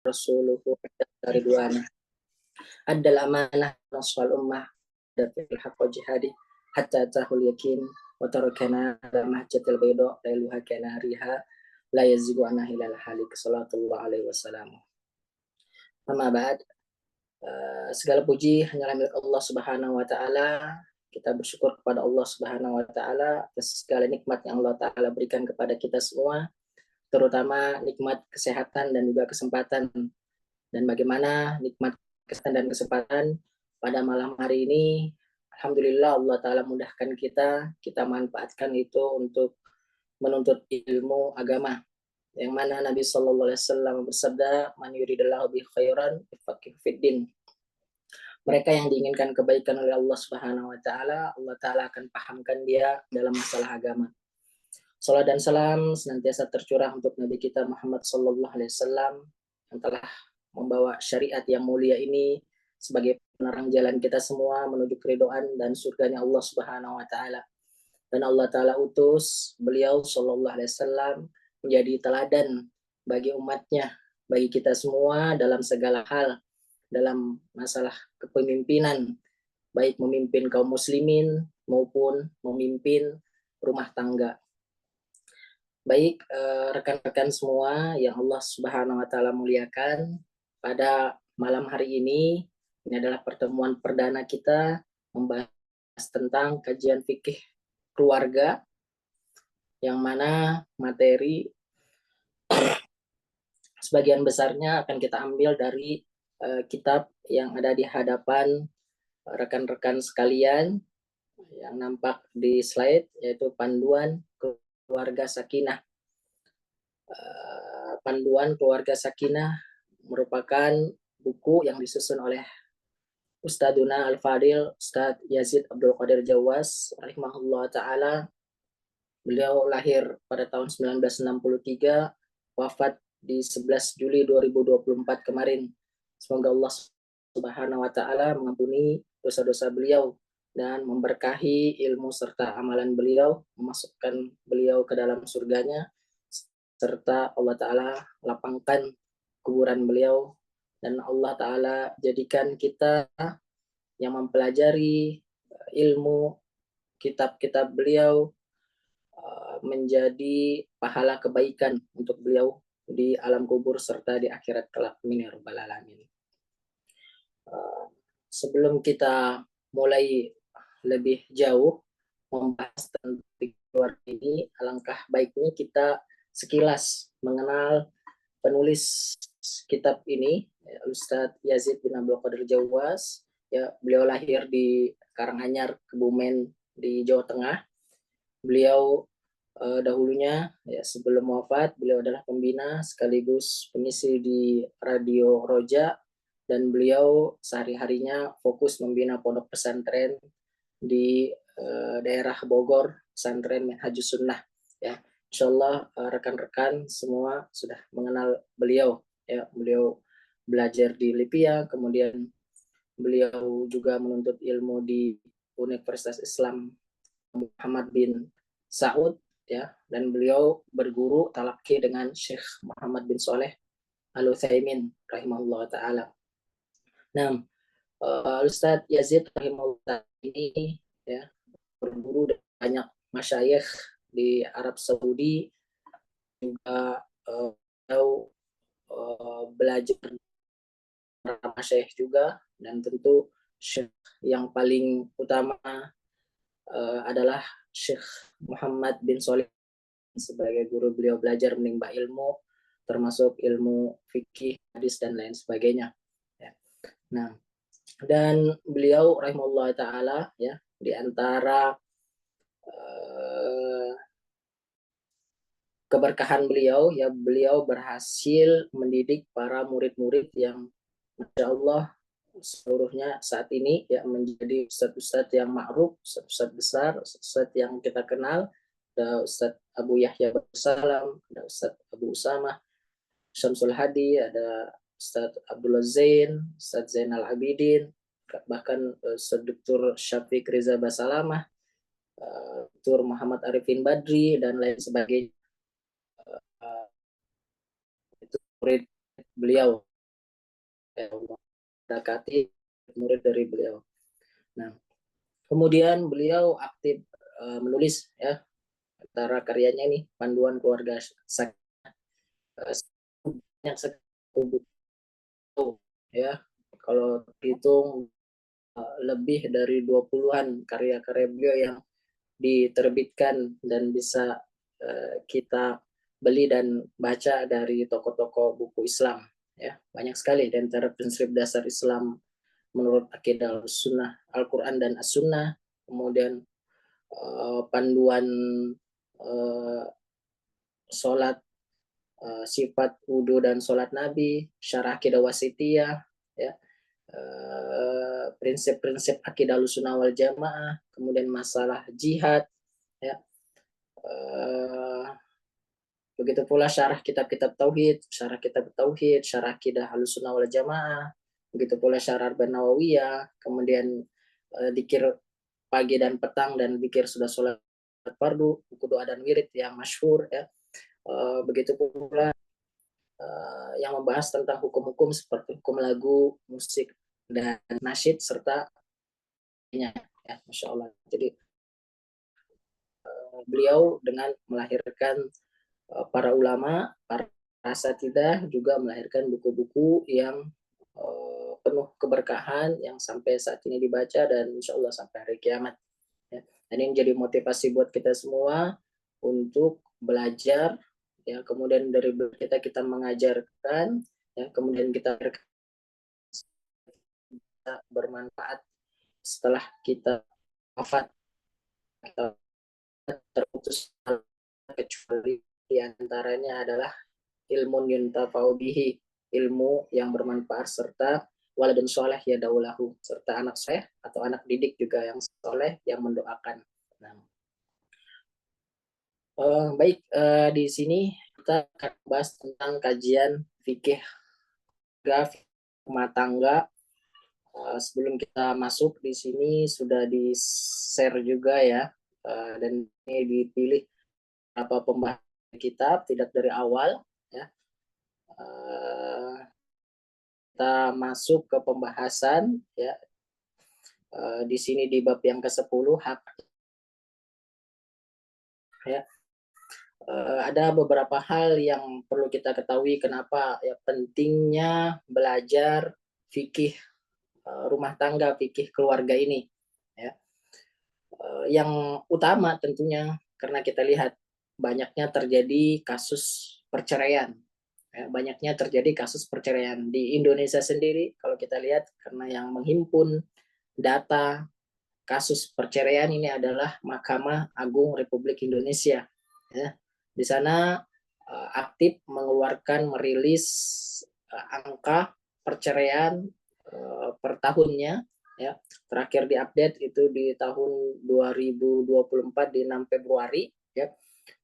rasuluhu ridwana addal amanah nasfal ummah dafil haqqa jihadi hatta tahul yakin wa tarakana ala mahjatil bayda lailuha kanariha la yazigu anha hilal halik sallallahu alaihi wasallam. Amma ba'd. Segala puji hanyalah milik Allah Subhanahu wa taala. Kita bersyukur kepada Allah Subhanahu wa taala atas segala nikmat yang Allah taala berikan kepada kita semua, terutama nikmat kesehatan dan juga kesempatan. Dan bagaimana nikmat kesehatan dan kesempatan pada malam hari ini, alhamdulillah Allah taala mudahkan kita manfaatkan itu untuk menuntut ilmu agama. Yang mana Nabi Shallallahu Alaihi Wasallam bersabda, "Man yuridillahu bi khairan yufaqihu fiddin." Mereka yang diinginkan kebaikan oleh Allah Subhanahu Wa Taala, Allah Taala akan pahamkan dia dalam masalah agama. Salat dan salam senantiasa tercurah untuk Nabi kita Muhammad Shallallahu Alaihi Wasallam yang telah membawa syariat yang mulia ini sebagai penerang jalan kita semua menuju keridhaan dan surganya Allah Subhanahu Wa Taala. Dan Allah Taala utus beliau Shallallahu Alaihi Wasallam menjadi teladan bagi umatnya, bagi kita semua dalam segala hal, dalam masalah kepemimpinan, baik memimpin kaum muslimin maupun memimpin rumah tangga. Baik rekan-rekan semua yang Allah Subhanahu wa taala muliakan, pada malam hari ini adalah pertemuan perdana kita membahas tentang kajian fikih keluarga, yang mana materi sebagian besarnya akan kita ambil dari kitab yang ada di hadapan rekan-rekan sekalian yang nampak di slide, yaitu Panduan Keluarga Sakinah. Panduan Keluarga Sakinah merupakan buku yang disusun oleh Ustaduna Al-Fadil Ustadz Yazid Abdul Qadir Jawas rahimahullah ta'ala. Beliau lahir pada tahun 1963, wafat di 11 Juli 2024 kemarin. Semoga Allah Subhanahu wa taala mengampuni dosa-dosa beliau dan memberkahi ilmu serta amalan beliau, memasukkan beliau ke dalam surganya, serta Allah taala lapangkan kuburan beliau, dan Allah taala jadikan kita yang mempelajari ilmu kitab-kitab beliau menjadi pahala kebaikan untuk beliau di alam kubur serta di akhirat kelak. Amin ya rabbal alamin. Sebelum kita mulai lebih jauh membahas tentang keluarga ini, alangkah baiknya kita sekilas mengenal penulis kitab ini, Ustadz Yazid bin Abdul Qadir Jawas. Ya, beliau lahir di Karanganyar, Kebumen di Jawa Tengah. Beliau dahulunya, ya, sebelum wafat, beliau adalah pembina sekaligus pengisi di Radio Roja, dan beliau sehari-harinya fokus membina pondok pesantren di daerah Bogor, pesantren Minhajus Sunnah. Ya, insya Allah rekan-rekan semua sudah mengenal beliau. Ya, beliau belajar di Lipia, kemudian beliau juga menuntut ilmu di Universitas Islam Muhammad bin Saud, ya, dan beliau berguru talaki dengan Syekh Muhammad bin Saleh Al-Utsaimin rahimahullah taala. Nah, Ustadz Yazid rahimahullah ini, ya, berguru dengan banyak masyayikh di Arab Saudi, juga beliau belajar para masyayikh juga, dan tentu syekh yang paling utama adalah Syekh Muhammad bin Saleh sebagai guru beliau belajar menimba ilmu, termasuk ilmu fikih, hadis, dan lain sebagainya. Ya. Nah, dan beliau rahimahullah ta'ala, ya, di antara keberkahan beliau, ya, beliau berhasil mendidik para murid-murid yang Masya Allah seluruhnya saat ini, ya, menjadi ustadz-ustadz yang ma'ruf, ustadz besar, ustadz yang kita kenal. Ada Ustadz Abu Yahya Salam, ada Ustadz Abu Usamah Syamsul Hadi, ada Ustadz Abdullah Zain, Ustadz Zainal Abidin, bahkan Ustadz Dr. Syafiq Riza Basalamah, Dr. Muhammad Arifin Badri, dan lain sebagainya. Itu murid beliau, Ya Allah berkati murid dari beliau. Nah, kemudian beliau aktif menulis ya, antara karyanya nih Panduan Keluarga Sakinah, banyak sekali ya, kalau hitung lebih dari 20-an karya-karya beliau yang diterbitkan dan bisa kita beli dan baca dari toko-toko buku Islam ya, banyak sekali. Dan antara prinsip dasar Islam menurut akidah sunnah Al-Quran dan As-Sunnah, kemudian panduan sholat, sifat wudhu dan sholat Nabi, syarah akidah wasitiyah ya, prinsip-prinsip akidah Ahlussunnah wal Jamaah, kemudian masalah jihad ya, begitu pula syarah kitab-kitab tauhid, syarah akidah Ahlussunnah wal Jamaah, begitu pula syarah Arba'in Nawawiyah, kemudian dzikir pagi dan petang dan dzikir sudah sholat fardu, buku doa dan wirid yang masyhur ya. Begitu pula yang membahas tentang hukum-hukum seperti hukum lagu, musik dan nasyid serta ya, Masya Allah. Jadi beliau dengan melahirkan para ulama, para asatidzah, juga melahirkan buku-buku yang penuh keberkahan yang sampai saat ini dibaca dan insya Allah sampai hari kiamat. Ya. Dan ini menjadi motivasi buat kita semua untuk belajar, ya, kemudian dari kita mengajarkan, ya, kemudian kita bermanfaat setelah kita wafat atau terputus, kecuali diantaranya adalah ilmu yuntafa'u bihi, ilmu yang bermanfaat, serta waladun soleh ya daulahu, serta anak soleh atau anak didik juga yang soleh yang mendoakan. Nah, baik, di sini kita akan bahas tentang kajian fikih rumah tangga. Sebelum kita masuk, di sini sudah di share juga ya, dan ini dipilih apa pembahasan kitab, tidak dari awal ya. Kita masuk ke pembahasan ya. Di sini di bab yang ke-10 hak ya. Ada beberapa hal yang perlu kita ketahui kenapa ya pentingnya belajar fikih rumah tangga, fikih keluarga ini ya. Yang utama tentunya karena kita lihat banyaknya terjadi kasus perceraian. Ya, banyaknya terjadi kasus perceraian di Indonesia sendiri. Kalau kita lihat, karena yang menghimpun data kasus perceraian ini adalah Mahkamah Agung Republik Indonesia. Ya, di sana aktif mengeluarkan, merilis angka perceraian per tahunnya. Ya, terakhir diupdate itu di tahun 2024 di 6 Februari. Ya,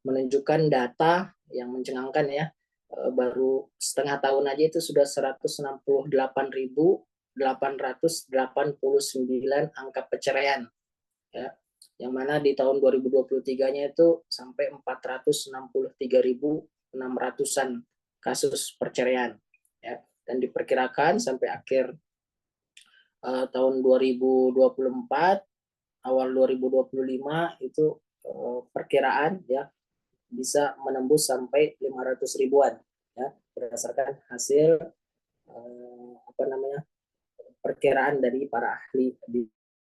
menunjukkan data yang mencengangkan ya. Baru setengah tahun aja itu sudah 168.889 angka perceraian ya, yang mana di tahun 2023-nya itu sampai 463.600-an kasus perceraian ya, dan diperkirakan sampai akhir tahun 2024 awal 2025 itu perkiraan ya bisa menembus sampai 500 ribuan ya, berdasarkan hasil perkiraan dari para ahli,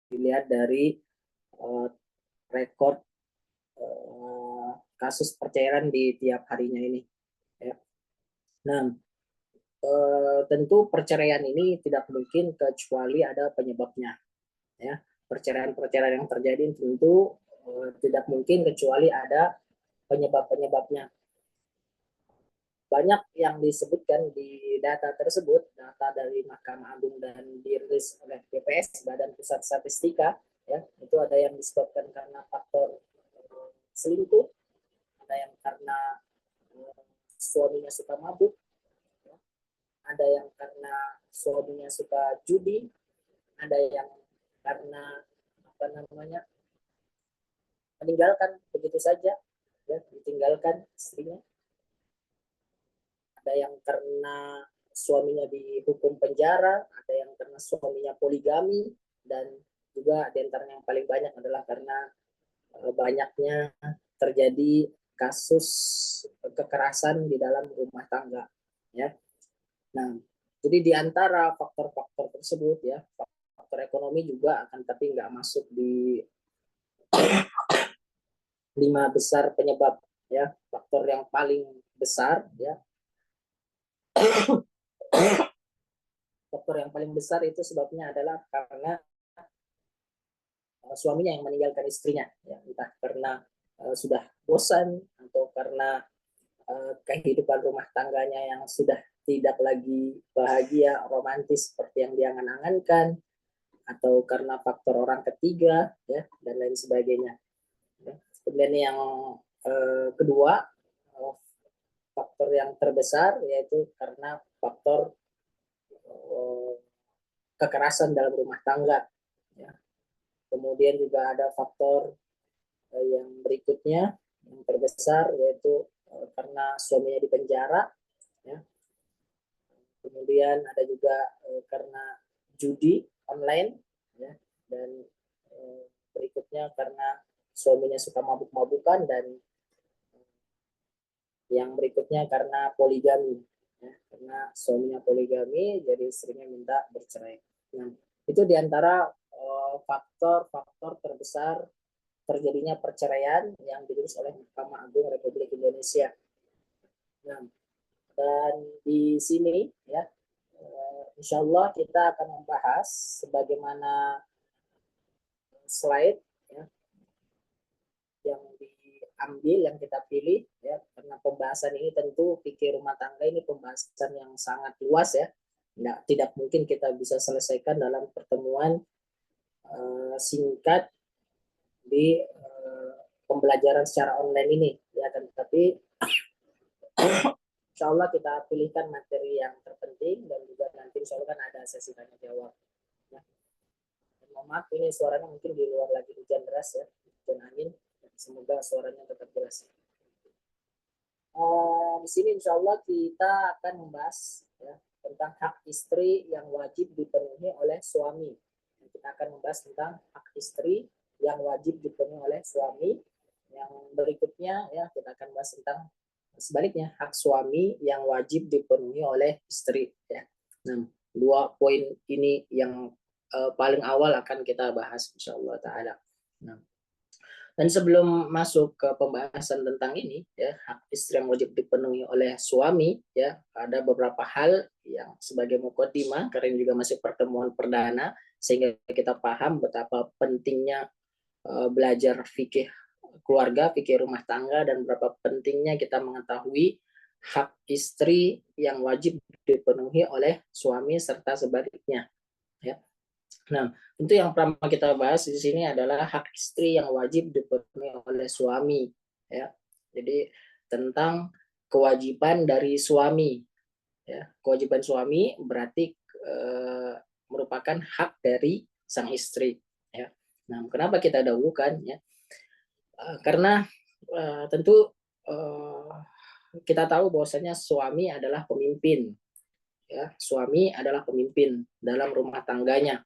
dilihat dari rekor kasus perceraian di tiap harinya ini ya. Nah, tentu perceraian ini tidak mungkin kecuali ada penyebabnya ya. Perceraian-perceraian yang terjadi tentu tidak mungkin kecuali ada penyebab-penyebabnya. Banyak yang disebutkan di data tersebut, data dari Mahkamah Agung dan dirilis oleh BPS, Badan Pusat Statistika, ya, itu ada yang disebabkan karena faktor selingkuh, ada yang karena suaminya suka mabuk, ya, ada yang karena suaminya suka judi, ada yang karena meninggalkan begitu saja, ya, ditinggalkan istrinya, ada yang karena suaminya dihukum penjara, ada yang karena suaminya poligami, dan juga di antara yang paling banyak adalah karena banyaknya terjadi kasus kekerasan di dalam rumah tangga, ya. Nah, jadi di antara faktor-faktor tersebut, ya, faktor ekonomi juga akan, tapi nggak masuk di 5 besar penyebab, ya. Faktor yang paling besar, ya, faktor yang paling besar itu sebabnya adalah karena suaminya yang meninggalkan istrinya, ya, entah karena sudah bosan atau karena kehidupan rumah tangganya yang sudah tidak lagi bahagia, romantis seperti yang dia angan-angankan, atau karena faktor orang ketiga, ya, dan lain sebagainya. Ya. Kemudian yang kedua, faktor yang terbesar yaitu karena faktor kekerasan dalam rumah tangga. Ya. Kemudian juga ada faktor yang berikutnya yang terbesar yaitu karena suaminya di penjara, ya. Kemudian ada juga karena judi online, ya. Dan berikutnya karena suaminya suka mabuk-mabukan, dan yang berikutnya karena poligami, ya. Karena suaminya poligami jadi istrinya minta bercerai. Nah, itu diantara faktor-faktor terbesar terjadinya perceraian yang dirilis oleh Mahkamah Agung Republik Indonesia. Nah, dan di sini, ya, insya Allah kita akan membahas sebagaimana slide, ya, yang diambil, yang kita pilih, ya, karena pembahasan ini tentu fikih rumah tangga ini pembahasan yang sangat luas, ya. Tidak mungkin kita bisa selesaikan dalam pertemuan singkat di pembelajaran secara online ini, ya. Tapi insya Allah kita pilihkan materi yang terpenting, dan juga nanti insya Allah kan ada sesi tanya jawab, ya. Mohon maaf ini suaranya mungkin di luar lagi hujan deras, ya, hujan angin. Semoga suaranya tetap jelas. Di sini insya Allah kita akan membahas, ya, tentang hak istri yang wajib dipenuhi oleh suami. Kita akan membahas tentang hak istri yang wajib dipenuhi oleh suami. Yang berikutnya, ya, kita akan bahas tentang sebaliknya, hak suami yang wajib dipenuhi oleh istri, ya. Nah, 2 poin ini yang paling awal akan kita bahas insya Allah ta'ala. Nah, dan sebelum masuk ke pembahasan tentang ini, ya, hak istri yang wajib dipenuhi oleh suami, ya, ada beberapa hal yang sebagai mukadimah, karena juga masih pertemuan perdana, sehingga kita paham betapa pentingnya belajar fikih keluarga, fikih rumah tangga, dan berapa pentingnya kita mengetahui hak istri yang wajib dipenuhi oleh suami serta sebaliknya, ya. Nah, tentu yang pertama kita bahas di sini adalah hak istri yang wajib dipenuhi oleh suami, ya. Jadi tentang kewajiban dari suami, ya. Kewajiban suami berarti merupakan hak dari sang istri, ya. Nah, kenapa kita dahulukan, ya? Karena tentu kita tahu bahwasanya suami adalah pemimpin, ya. Suami adalah pemimpin dalam rumah tangganya.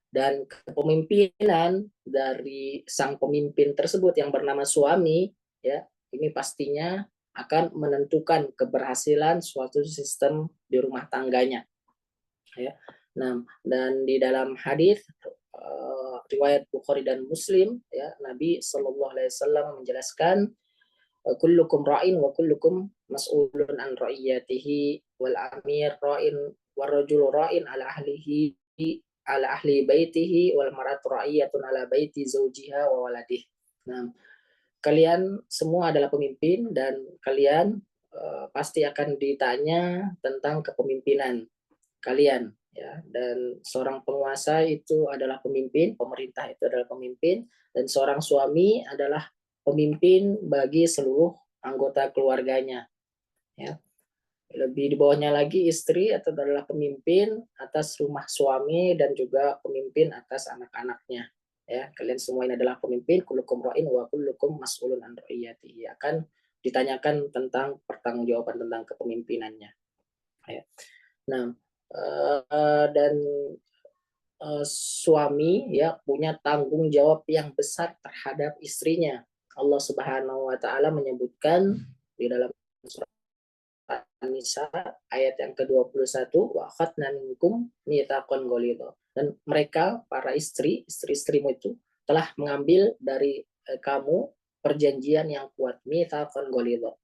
Dan kepemimpinan dari sang pemimpin tersebut yang bernama suami, ya, ini pastinya akan menentukan keberhasilan suatu sistem di rumah tangganya, ya. Nah, dan di dalam hadis riwayat Bukhari dan Muslim, ya, Nabi Shallallahu Alaihi Wasallam menjelaskan, kullukum ra'in wa kullukum mas'ulun an ra'iyatihi, wal amir ra'in warajul ra'in ala ahli baitihi, wal maratu ra'iyatun ala baiti zaujiha wa waladih. Nah, kalian semua adalah pemimpin, dan kalian pasti akan ditanya tentang kepemimpinan kalian, ya. Dan seorang penguasa itu adalah pemimpin, pemerintah itu adalah pemimpin, dan seorang suami adalah pemimpin bagi seluruh anggota keluarganya, ya. Lebih di bawahnya lagi istri atau adalah pemimpin atas rumah suami dan juga pemimpin atas anak-anaknya, ya. Kalian semua ini adalah pemimpin, kullukum ra'in wa kullukum mas'ulun an ra'iyatihi, akan ditanyakan tentang pertanggungjawaban tentang kepemimpinannya, ya. Nah, dan suami ya punya tanggung jawab yang besar terhadap istrinya. Allah Subhanahu wa taala menyebutkan di dalam surat An-Nisa ayat yang ke-21, wa akhadna minkum mitsaqan ghalidha. Dan mereka para istri-istrimu itu telah mengambil dari kamu perjanjian yang kuat, mitsaqan ghalidha.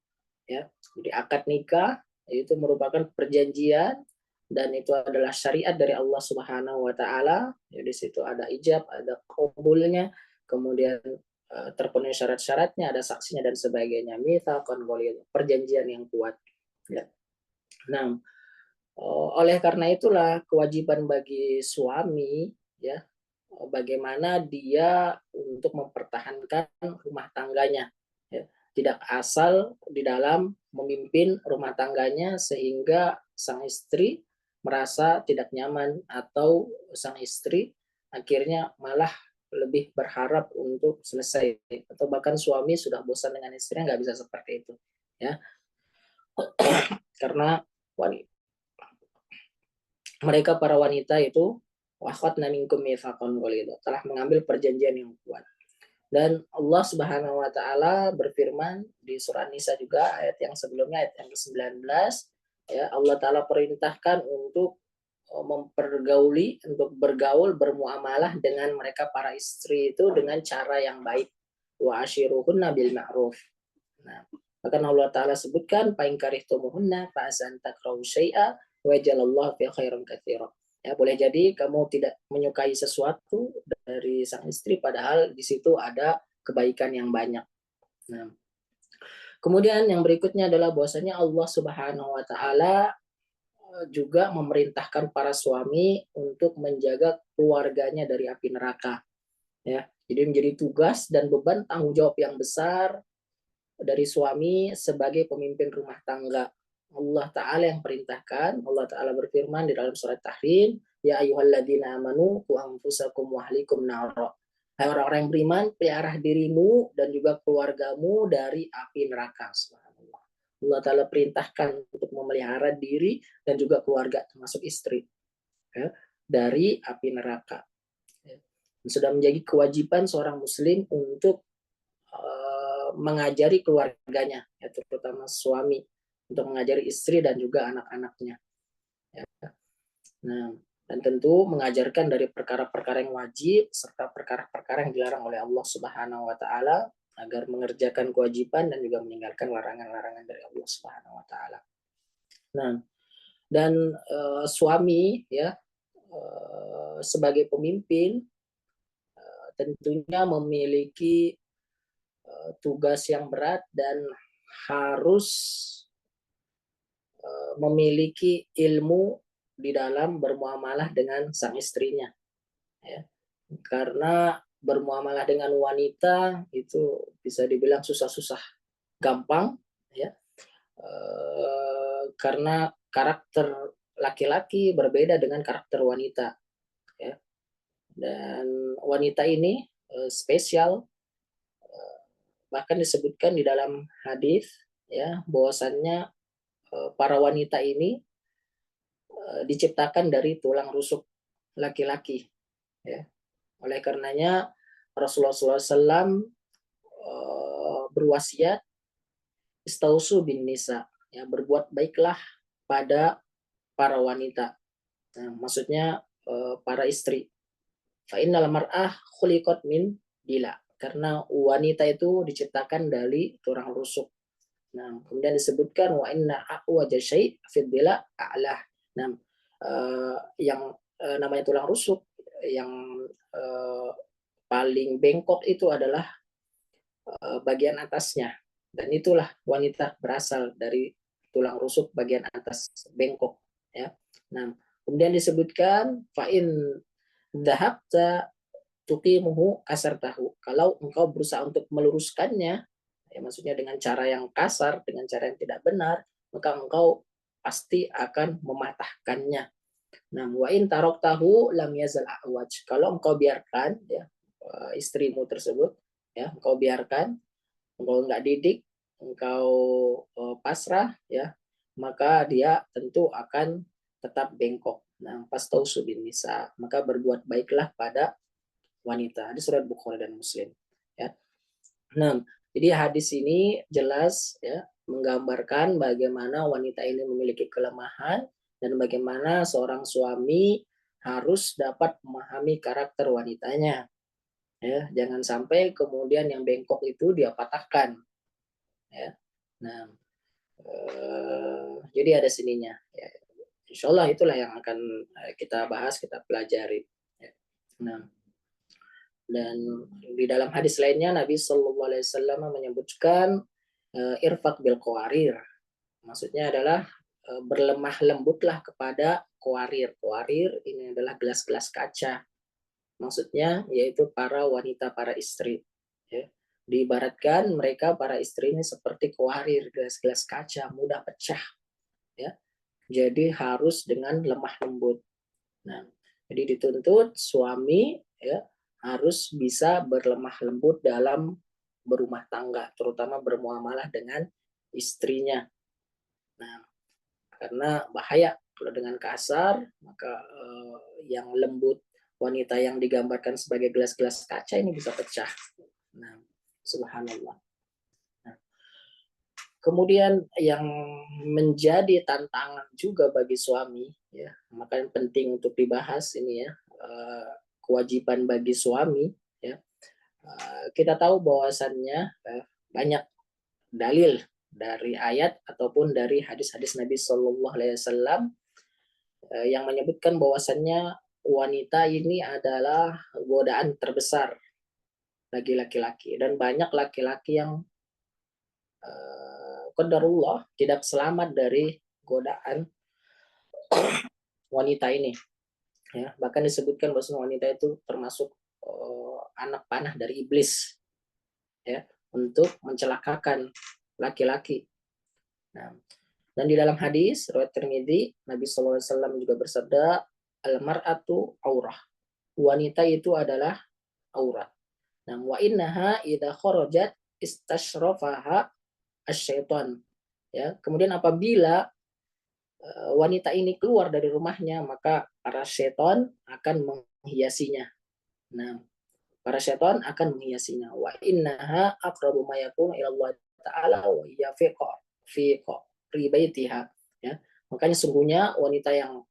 Ya. Jadi akad nikah itu merupakan perjanjian dan itu adalah syariat dari Allah Subhanahu wa taala. Ya, di situ ada ijab, ada qabulnya, kemudian terpenuhi syarat-syaratnya, ada saksinya dan sebagainya. Mitsaqan ghalidha, perjanjian yang kuat. Ya. Nah, oleh karena itulah kewajiban bagi suami ya bagaimana dia untuk mempertahankan rumah tangganya ya. Tidak asal di dalam memimpin rumah tangganya sehingga sang istri merasa tidak nyaman atau sang istri akhirnya malah lebih berharap untuk selesai atau bahkan suami sudah bosan dengan istrinya nggak bisa seperti itu ya karena wanita mereka para wanita itu waqadna minkum mitsaqan ghalidha telah mengambil perjanjian yang kuat. Dan Allah Subhanahu wa taala berfirman di surah Nisa juga ayat yang sebelumnya ayat yang ke-19 ya Allah taala perintahkan untuk untuk bergaul bermuamalah dengan mereka para istri itu dengan cara yang baik wa ashiruhunna bil ma'ruf. Nah, bahkan Allah taala sebutkan fa in karihtumuhunna fa asan takrahu syai'a wa jalallahu fi khairan katsira. Ya, boleh jadi kamu tidak menyukai sesuatu dari sang istri padahal di situ ada kebaikan yang banyak. Nah, kemudian yang berikutnya adalah bahwasanya Allah Subhanahu wa taala juga memerintahkan para suami untuk menjaga keluarganya dari api neraka ya. Jadi menjadi tugas dan beban tanggung jawab yang besar dari suami sebagai pemimpin rumah tangga. Allah Ta'ala yang perintahkan, Allah Ta'ala berfirman di dalam surat Tahrim, Ya ayyuhalladzina amanu ku anfusakum wa ahlikum nara. Hai orang-orang yang beriman, pelihara dirimu dan juga keluargamu dari api neraka. Subhanallah. Allah Ta'ala perintahkan untuk memelihara diri dan juga keluarga, termasuk istri, ya, dari api neraka. Ya. Sudah menjadi kewajiban seorang muslim untuk mengajari keluarganya, ya, terutama suami, untuk mengajari istri dan juga anak-anaknya. Ya. Nah, dan tentu mengajarkan dari perkara-perkara yang wajib serta perkara-perkara yang dilarang oleh Allah Subhanahu wa taala agar mengerjakan kewajiban dan juga meninggalkan larangan-larangan dari Allah Subhanahu wa taala. Nah, dan suami ya sebagai pemimpin tentunya memiliki tugas yang berat dan harus memiliki ilmu di dalam bermuamalah dengan sang istrinya ya. Karena bermuamalah dengan wanita itu bisa dibilang susah-susah gampang ya karena karakter laki-laki berbeda dengan karakter wanita ya. Dan wanita ini spesial, bahkan disebutkan di dalam hadis ya bahwasannya para wanita ini diciptakan dari tulang rusuk laki-laki ya. Oleh karenanya Rasulullah SAW berwasiat istausu bin nisa ya berbuat baiklah pada para wanita. Nah, maksudnya para istri. Fa innal mar'ah khuliqat min dila. Karena wanita itu diciptakan dari tulang rusuk. Nah, kemudian disebutkan wa inna aqwaja syai' fid dila a'lah. Nah, yang namanya tulang rusuk yang paling bengkok itu adalah bagian atasnya. Dan itulah wanita berasal dari tulang rusuk bagian atas bengkok ya. Nah, kemudian disebutkan fa'in dhahabta tuqimuhu kasar tahu. Kalau engkau berusaha untuk meluruskannya, ya maksudnya dengan cara yang kasar, dengan cara yang tidak benar, maka engkau pasti akan mematahkannya. Nah, wa in taraktahu lam yazal awaj. Kalau engkau biarkan ya istrimu tersebut ya, engkau biarkan, engkau enggak didik, engkau pasrah ya, maka dia tentu akan tetap bengkok. Nah, fastausu bin nisa, maka berbuat baiklah pada wanita. Di surat Bukhari dan Muslim. Ya. Nah, jadi hadis ini jelas ya menggambarkan bagaimana wanita ini memiliki kelemahan dan bagaimana seorang suami harus dapat memahami karakter wanitanya. Ya, jangan sampai kemudian yang bengkok itu dia patahkan. Ya. Nah, jadi ada sininya. Ya. Insya Allah itulah yang akan kita bahas, kita pelajari. Ya. Nah, dan di dalam hadis lainnya Nabi Shallallahu Alaihi Wasallam menyebutkan irfaq bil qawarir. Maksudnya adalah berlemah lembutlah kepada qawarir. Qawarir ini adalah gelas-gelas kaca. Maksudnya yaitu para wanita, para istri. Ya. Diibaratkan mereka para istri ini seperti qawarir, gelas-gelas kaca, mudah pecah. Ya. Jadi harus dengan lemah lembut. Nah, jadi dituntut suami ya harus bisa berlemah lembut dalam berumah tangga, terutama bermuamalah dengan istrinya. Nah, karena bahaya kalau dengan kasar, maka yang lembut wanita yang digambarkan sebagai gelas-gelas kaca ini bisa pecah. Nah, subhanallah. Nah, kemudian yang menjadi tantangan juga bagi suami, ya, makanya penting untuk dibahas ini ya, kewajiban bagi suami, ya. Kita tahu bahwasannya banyak dalil dari ayat ataupun dari hadis-hadis Nabi Shallallahu Alaihi Wasallam yang menyebutkan bahwasannya wanita ini adalah godaan terbesar bagi laki-laki dan banyak laki-laki yang qadarullah tidak selamat dari godaan wanita ini. Ya, bahkan disebutkan bahwa wanita itu termasuk anak panah dari iblis, ya, untuk mencelakakan laki-laki. Nah, dan di dalam hadis riwayat Tirmidzi, Nabi SAW juga bersabda, al-mar'atu aurah. Wanita itu adalah aurat. Nah, wa innaha idza kharajat istashrafaha asyaiton. Ya, kemudian apabila wanita ini keluar dari rumahnya, maka para syaitan akan menghiasinya. Nah, para syaitan akan menghiasinya. Wa innaha aqrabu ma yakunu ila Allah taala wa hiya fi baitiha. Ya. Makanya sungguhnya wanita yang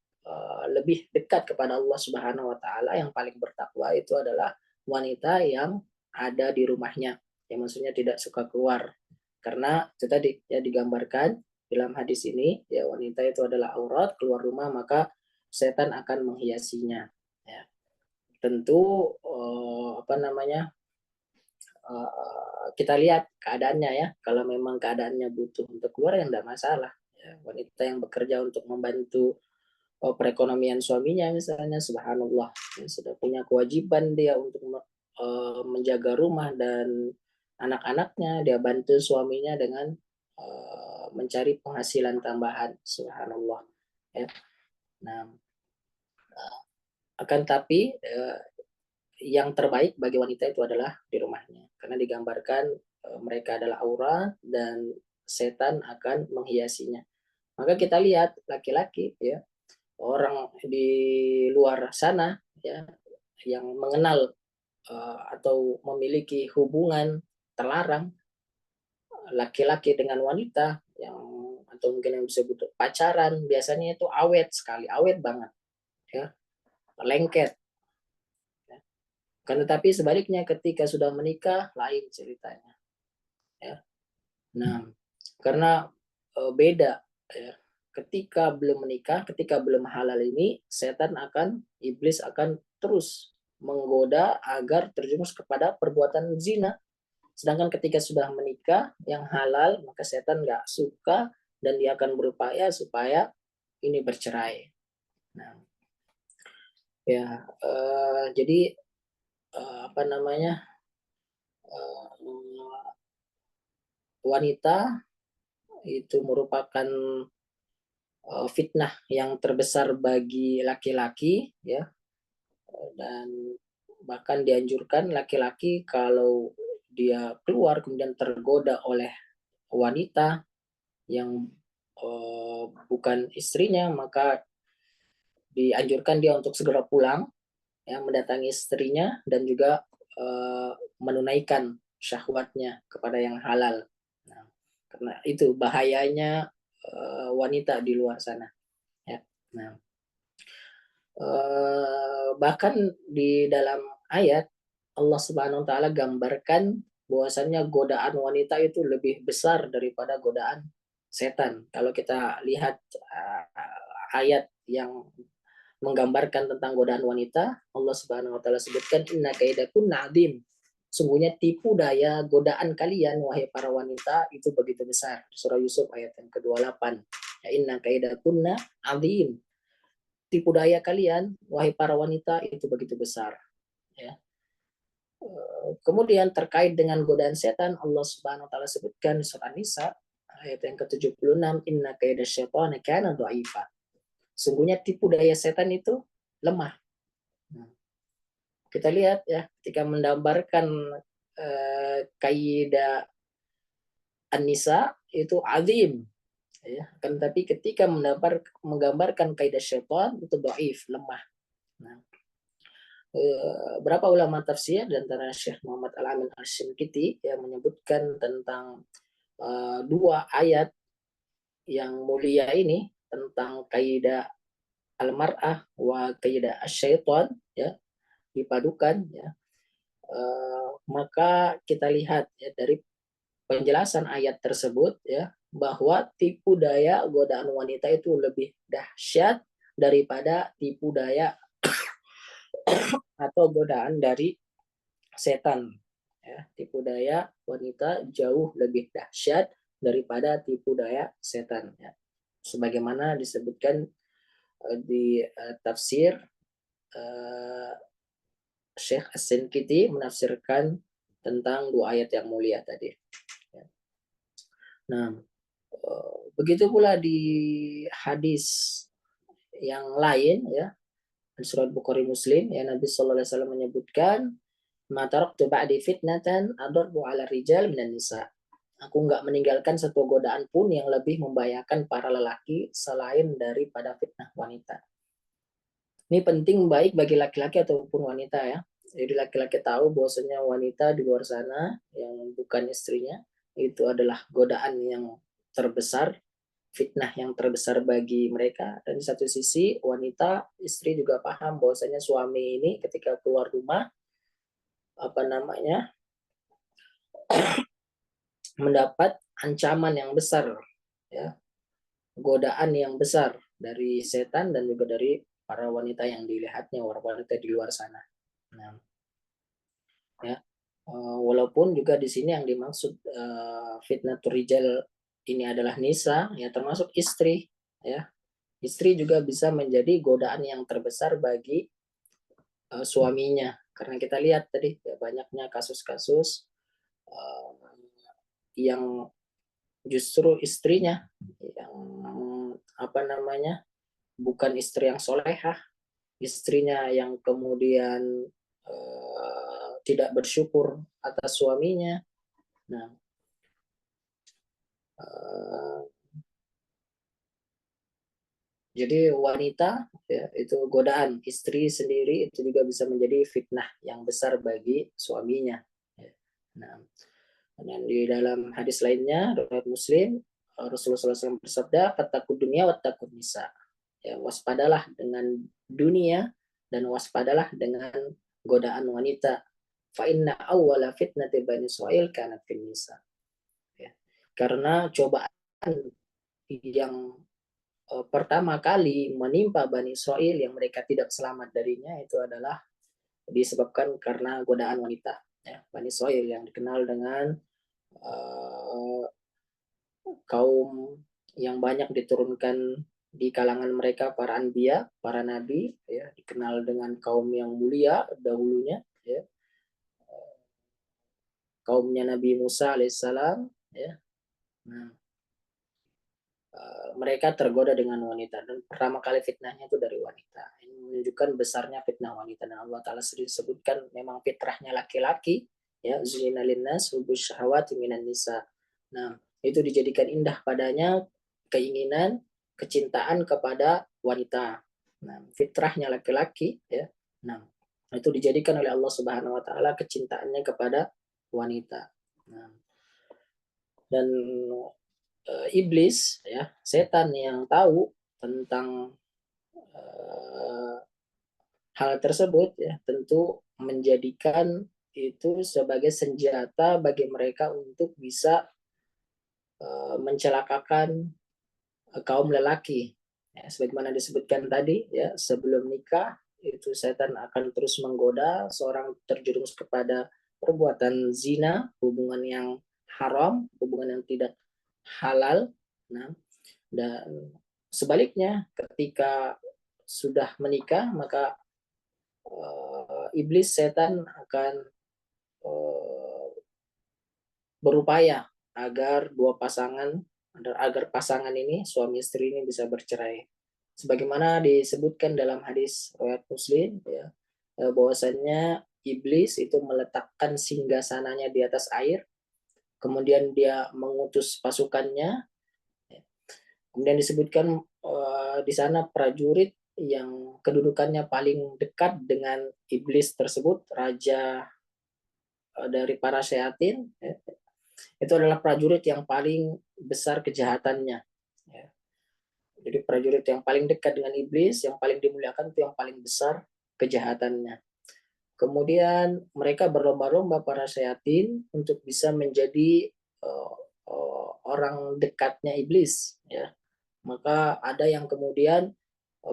lebih dekat kepada Allah Subhanahu wa taala, yang paling bertakwa itu adalah wanita yang ada di rumahnya. Yang maksudnya tidak suka keluar. Karena itu tadi ya digambarkan dalam hadis ini, ya wanita itu adalah aurat, keluar rumah maka setan akan menghiasinya. Ya. Tentu kita lihat keadaannya ya. Kalau memang keadaannya butuh untuk keluar ya tidak masalah. Ya, wanita yang bekerja untuk membantu perekonomian suaminya misalnya, subhanallah, ya, sudah punya kewajiban dia untuk menjaga rumah dan anak-anaknya, dia bantu suaminya dengan mencari penghasilan tambahan, subhanallah. Ya. Nah, akan tapi yang terbaik bagi wanita itu adalah di rumahnya, karena digambarkan mereka adalah aura dan setan akan menghiasinya. Maka kita lihat laki-laki ya, orang di luar sana ya yang mengenal atau memiliki hubungan terlarang laki-laki dengan wanita yang atau mungkin yang disebut pacaran, biasanya itu awet sekali, awet banget ya, lengket ya. Kan tetapi sebaliknya ketika sudah menikah lain ceritanya ya. Nah, karena beda ya. Ketika belum menikah, ketika belum halal ini, setan akan, iblis akan terus menggoda agar terjerumus kepada perbuatan zina. Sedangkan ketika sudah menikah yang halal, maka setan nggak suka dan dia akan berupaya supaya ini bercerai. Nah, ya jadi apa namanya, wanita itu merupakan fitnah yang terbesar bagi laki-laki ya, dan bahkan dianjurkan laki-laki kalau dia keluar kemudian tergoda oleh wanita yang bukan istrinya, maka dianjurkan dia untuk segera pulang, ya, mendatangi istrinya dan juga menunaikan syahwatnya kepada yang halal. Nah, karena itu bahayanya wanita di luar sana. Ya. Nah, bahkan di dalam ayat Allah Subhanahu Wa Taala gambarkan bahwasannya godaan wanita itu lebih besar daripada godaan setan. Kalau kita lihat ayat yang menggambarkan tentang godaan wanita, Allah Subhanahu wa taala sebutkan inna kaidakunna adzim. Sungguhnya tipu daya godaan kalian wahai para wanita itu begitu besar. Surah Yusuf ayat yang ke-28. Ya, inna kaidakunna adzim. Tipu daya kalian wahai para wanita itu begitu besar, ya. Kemudian terkait dengan godaan setan, Allah Subhanahu wa taala sebutkan di surah An-Nisa ayat yang ke-76, inna kaidasyaitani kana dha'ifa. Sungguhnya tipu daya setan itu lemah. Nah, kita lihat ya, ketika menggambarkan kaidah An-Nisa itu azim, ya. Kan tapi ketika menggambarkan kaidah syaitan itu dhaif, lemah. Nah, berapa ulama tafsir dan antara Syekh Muhammad Al-Amin Al-Shinqiti yang menyebutkan tentang dua ayat yang mulia ini tentang kaidah al-mar'ah wa kaidah asyaitan, ya, dipadukan, ya. Maka kita lihat ya dari penjelasan ayat tersebut, ya, bahwa tipu daya godaan wanita itu lebih dahsyat daripada tipu daya atau godaan dari setan, ya. Tipu daya wanita jauh lebih dahsyat daripada tipu daya setan, ya. Sebagaimana disebutkan di tafsir Syekh As-Sinkiti menafsirkan tentang dua ayat yang mulia tadi. Nah, begitu pula di hadis yang lain, ya, di surat Bukhari Muslim, ya, Nabi Shallallahu Alaihi Wasallam menyebutkan, "Ma taraktu ba'di fitnatan adarbu 'ala rijal minan nisa." Aku nggak meninggalkan satu godaan pun yang lebih membahayakan para lelaki selain daripada fitnah wanita. Ini penting baik bagi laki-laki ataupun wanita, ya. Jadi laki-laki tahu bahwasanya wanita di luar sana yang bukan istrinya itu adalah godaan yang terbesar, fitnah yang terbesar bagi mereka. Dan di satu sisi wanita, istri juga paham bahwasanya suami ini ketika keluar rumah apa namanya mendapat ancaman yang besar, ya, godaan yang besar dari setan dan juga dari para wanita yang dilihatnya, wanita di luar sana. Nah, ya, walaupun juga di sini yang dimaksud fitnatul rijal ini adalah nisa, ya, termasuk istri, ya. Istri juga bisa menjadi godaan yang terbesar bagi suaminya, karena kita lihat tadi ya, banyaknya kasus-kasus yang justru istrinya yang apa namanya bukan istri yang solehah, istrinya yang kemudian tidak bersyukur atas suaminya. Nah, jadi wanita, ya, itu godaan istri sendiri itu juga bisa menjadi fitnah yang besar bagi suaminya. Nah, dan di dalam hadis lainnya riwayat Muslim, Rasulullah SAW bersabda, "Fattaqud dunya wattaqun nisa." Ya, waspadalah dengan dunia dan waspadalah dengan godaan wanita. Fa inna awwala fitnati bani Israil kanat fin nisa. Ya. Karena cobaan yang pertama kali menimpa Bani Israel yang mereka tidak selamat darinya itu adalah disebabkan karena godaan wanita, ya. Bani Israel yang dikenal dengan kaum yang banyak diturunkan di kalangan mereka para anbiya, para nabi, ya, dikenal dengan kaum yang mulia dahulunya, ya. Kaumnya Nabi Musa alaihissalam, ya. Nah, mereka tergoda dengan wanita dan pertama kali fitnahnya itu dari wanita. Ini menunjukkan besarnya fitnah wanita dan Allah Taala sendiri sebutkan memang fitrahnya laki-laki, ya, zuyina linnas hubus syahawati minan nisa. Nah, itu dijadikan indah padanya keinginan, kecintaan kepada wanita. Nah, fitrahnya laki-laki, ya. Nah, itu dijadikan oleh Allah Subhanahu wa taala kecintaannya kepada wanita. Nah, dan iblis, ya, setan yang tahu tentang uh, hal tersebut, ya, tentu menjadikan itu sebagai senjata bagi mereka untuk bisa mencelakakan kaum lelaki. Ya, sebagaimana disebutkan tadi, ya, sebelum nikah itu setan akan terus menggoda seorang terjerumus kepada perbuatan zina, hubungan yang haram, hubungan yang tidak halal. Nah, dan sebaliknya ketika sudah menikah maka iblis setan akan uh, berupaya agar dua pasangan agar pasangan ini suami istri ini bisa bercerai. Sebagaimana disebutkan dalam hadis riwayat Muslim, ya, bahwasannya iblis itu meletakkan singgasananya di atas air, kemudian dia mengutus pasukannya. Kemudian disebutkan di sana prajurit yang kedudukannya paling dekat dengan iblis tersebut, raja dari para syaitan, ya, itu adalah prajurit yang paling besar kejahatannya. Ya. Jadi prajurit yang paling dekat dengan iblis, yang paling dimuliakan itu yang paling besar kejahatannya. Kemudian mereka berlomba-lomba para syaitan untuk bisa menjadi orang dekatnya iblis. Ya. Maka ada yang kemudian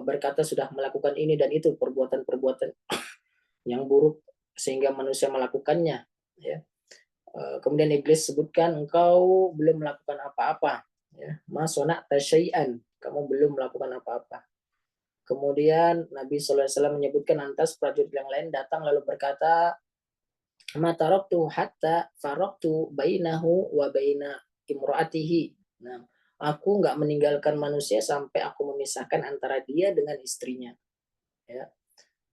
berkata sudah melakukan ini dan itu perbuatan-perbuatan yang buruk sehingga manusia melakukannya. Ya. Kemudian iblis sebutkan engkau belum melakukan apa-apa, ya, masona tasyai'an, kamu belum melakukan apa-apa. Kemudian Nabi SAW menyebutkan lantas prajurit yang lain datang lalu berkata, mataroktu hatta faroktu bainahu wa baina imro'atihi. Nah, aku nggak meninggalkan manusia sampai aku memisahkan antara dia dengan istrinya. Ya.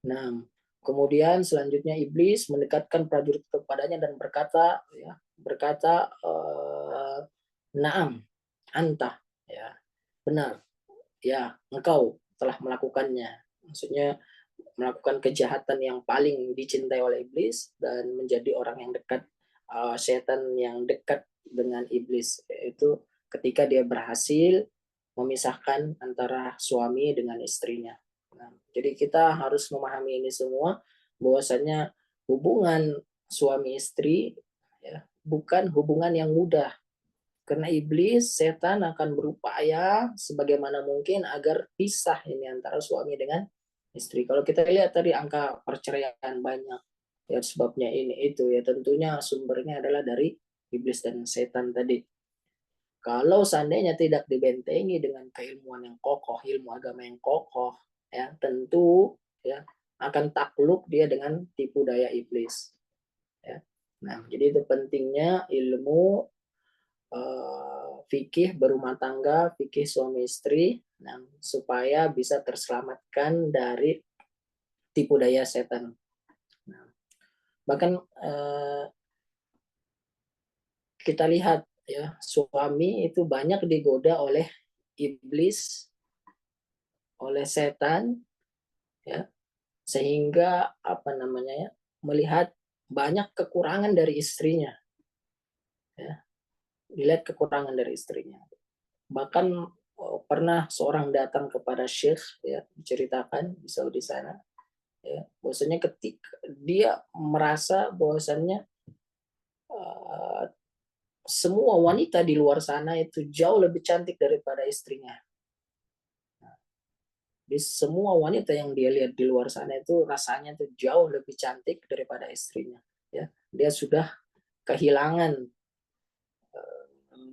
Nah, kemudian selanjutnya iblis mendekatkan prajurit kepadanya dan berkata, naam, anta, ya, benar, ya, engkau telah melakukannya. Maksudnya melakukan kejahatan yang paling dicintai oleh iblis dan menjadi orang yang dekat, setan yang dekat dengan iblis, yaitu ketika dia berhasil memisahkan antara suami dengan istrinya. Nah, jadi kita harus memahami ini semua, bahwasanya hubungan suami istri, ya, bukan hubungan yang mudah. Karena iblis, setan akan berupaya sebagaimana mungkin agar pisah ini antara suami dengan istri. Kalau kita lihat tadi angka perceraian banyak, ya sebabnya ini itu, ya tentunya sumbernya adalah dari iblis dan setan tadi. Kalau seandainya tidak dibentengi dengan keilmuan yang kokoh, ilmu agama yang kokoh, ya tentu, ya akan takluk dia dengan tipu daya iblis. Ya. Nah, jadi itu pentingnya ilmu fikih berumah tangga, fikih suami istri, nah, supaya bisa terselamatkan dari tipu daya setan. Nah, bahkan kita lihat, ya, suami itu banyak digoda oleh iblis, oleh setan, ya, sehingga apa namanya, ya, melihat banyak kekurangan dari istrinya, ya, dilihat kekurangan dari istrinya. Bahkan pernah seorang datang kepada Syekh, ya, menceritakan di Saudi sana, ya, bahwasanya ketika dia merasa bahwasannya uh, semua wanita di luar sana itu jauh lebih cantik daripada istrinya. Di semua wanita yang dia lihat di luar sana itu rasanya itu jauh lebih cantik daripada istrinya. Ya, dia sudah kehilangan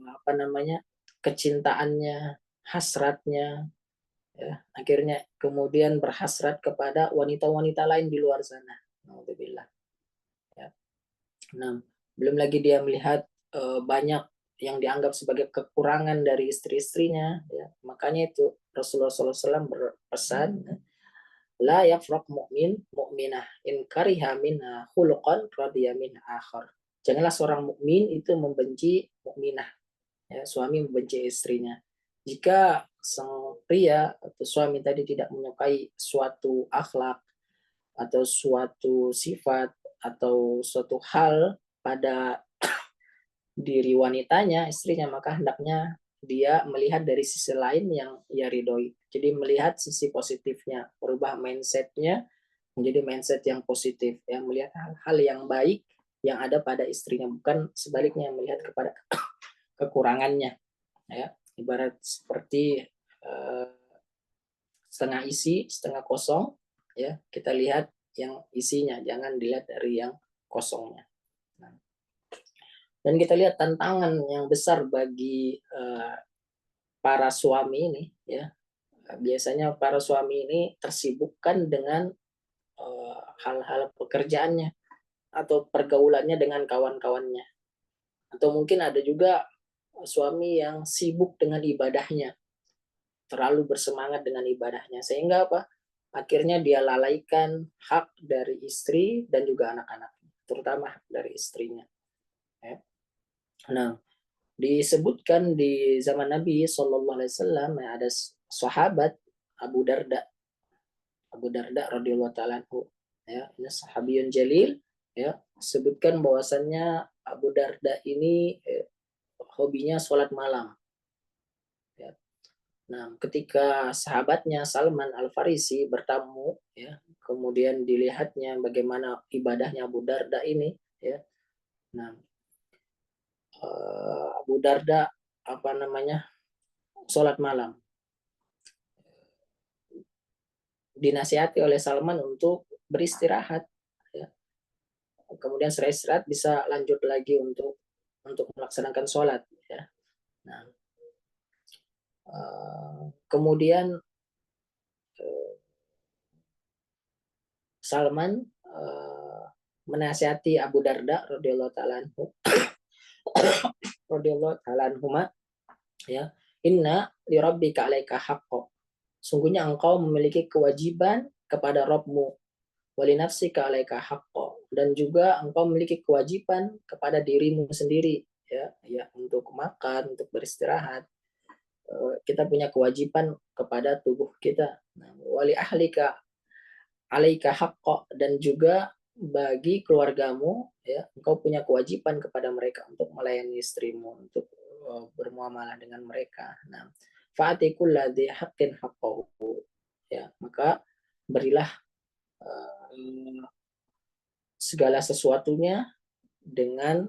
apa namanya, kecintaannya, hasratnya, ya, akhirnya kemudian berhasrat kepada wanita-wanita lain di luar sana. Alhamdulillah. Ya. Nah, belum lagi dia melihat banyak yang dianggap sebagai kekurangan dari istri-istrinya. Ya. Makanya itu Rasulullah SAW berpesan, la yafraq mu'min mu'minah in kariha minha khuluqan radiya min akhar. Janganlah seorang mukmin itu membenci mukminah, ya, suami membenci istrinya. Jika sang pria atau suami tadi tidak menyukai suatu akhlak atau suatu sifat atau suatu hal pada diri wanitanya, istrinya, maka hendaknya dia melihat dari sisi lain yang ia ridhoi. Jadi melihat sisi positifnya, merubah mindsetnya menjadi mindset yang positif, yang melihat hal-hal yang baik yang ada pada istrinya, bukan sebaliknya melihat kepada kekurangannya. Ya, ibarat seperti setengah isi, setengah kosong. Ya, kita lihat yang isinya, jangan dilihat dari yang kosongnya. Dan kita lihat tantangan yang besar bagi para suami ini, ya. Biasanya para suami ini tersibukkan dengan hal-hal pekerjaannya atau pergaulannya dengan kawan-kawannya. Atau mungkin ada juga suami yang sibuk dengan ibadahnya, terlalu bersemangat dengan ibadahnya, sehingga apa? Akhirnya dia lalaikan hak dari istri dan juga anak-anaknya, terutama hak dari istrinya. Ya. Nah, disebutkan di zaman Nabi Shallallahu Alaihi Wasallam ada sahabat Abu Darda, radhiyallahu taala anhu, ya, ini sahabiyun jalil, ya, sebutkan bahwasannya Abu Darda ini hobinya sholat malam. Ya. Nah, ketika sahabatnya Salman Al Farisi bertamu, ya, kemudian dilihatnya bagaimana ibadahnya Abu Darda ini, ya. Nah, Abu Darda apa namanya sholat malam, dinasihati oleh Salman untuk beristirahat, ya. Kemudian setelah istirahat bisa lanjut lagi untuk melaksanakan sholat, ya. Nah, kemudian Salman menasihati Abu Darda radhiyallahu taala anhu, ya, inna li rabbika 'alaika haqqo, sungguhnya engkau memiliki kewajiban kepada Rabbmu, wali nafsika 'alaika haqqo, dan juga engkau memiliki kewajiban kepada dirimu sendiri, ya, ya, untuk makan, untuk beristirahat. Kita punya kewajiban kepada tubuh kita. Nah, wali ahlika 'alaika haqqo, dan juga bagi keluargamu, ya, engkau punya kewajiban kepada mereka untuk melayani istrimu, untuk bermuamalah dengan mereka. Nah, fa'ati kulladzi haqqin haqqahu, ya, maka berilah segala sesuatunya dengan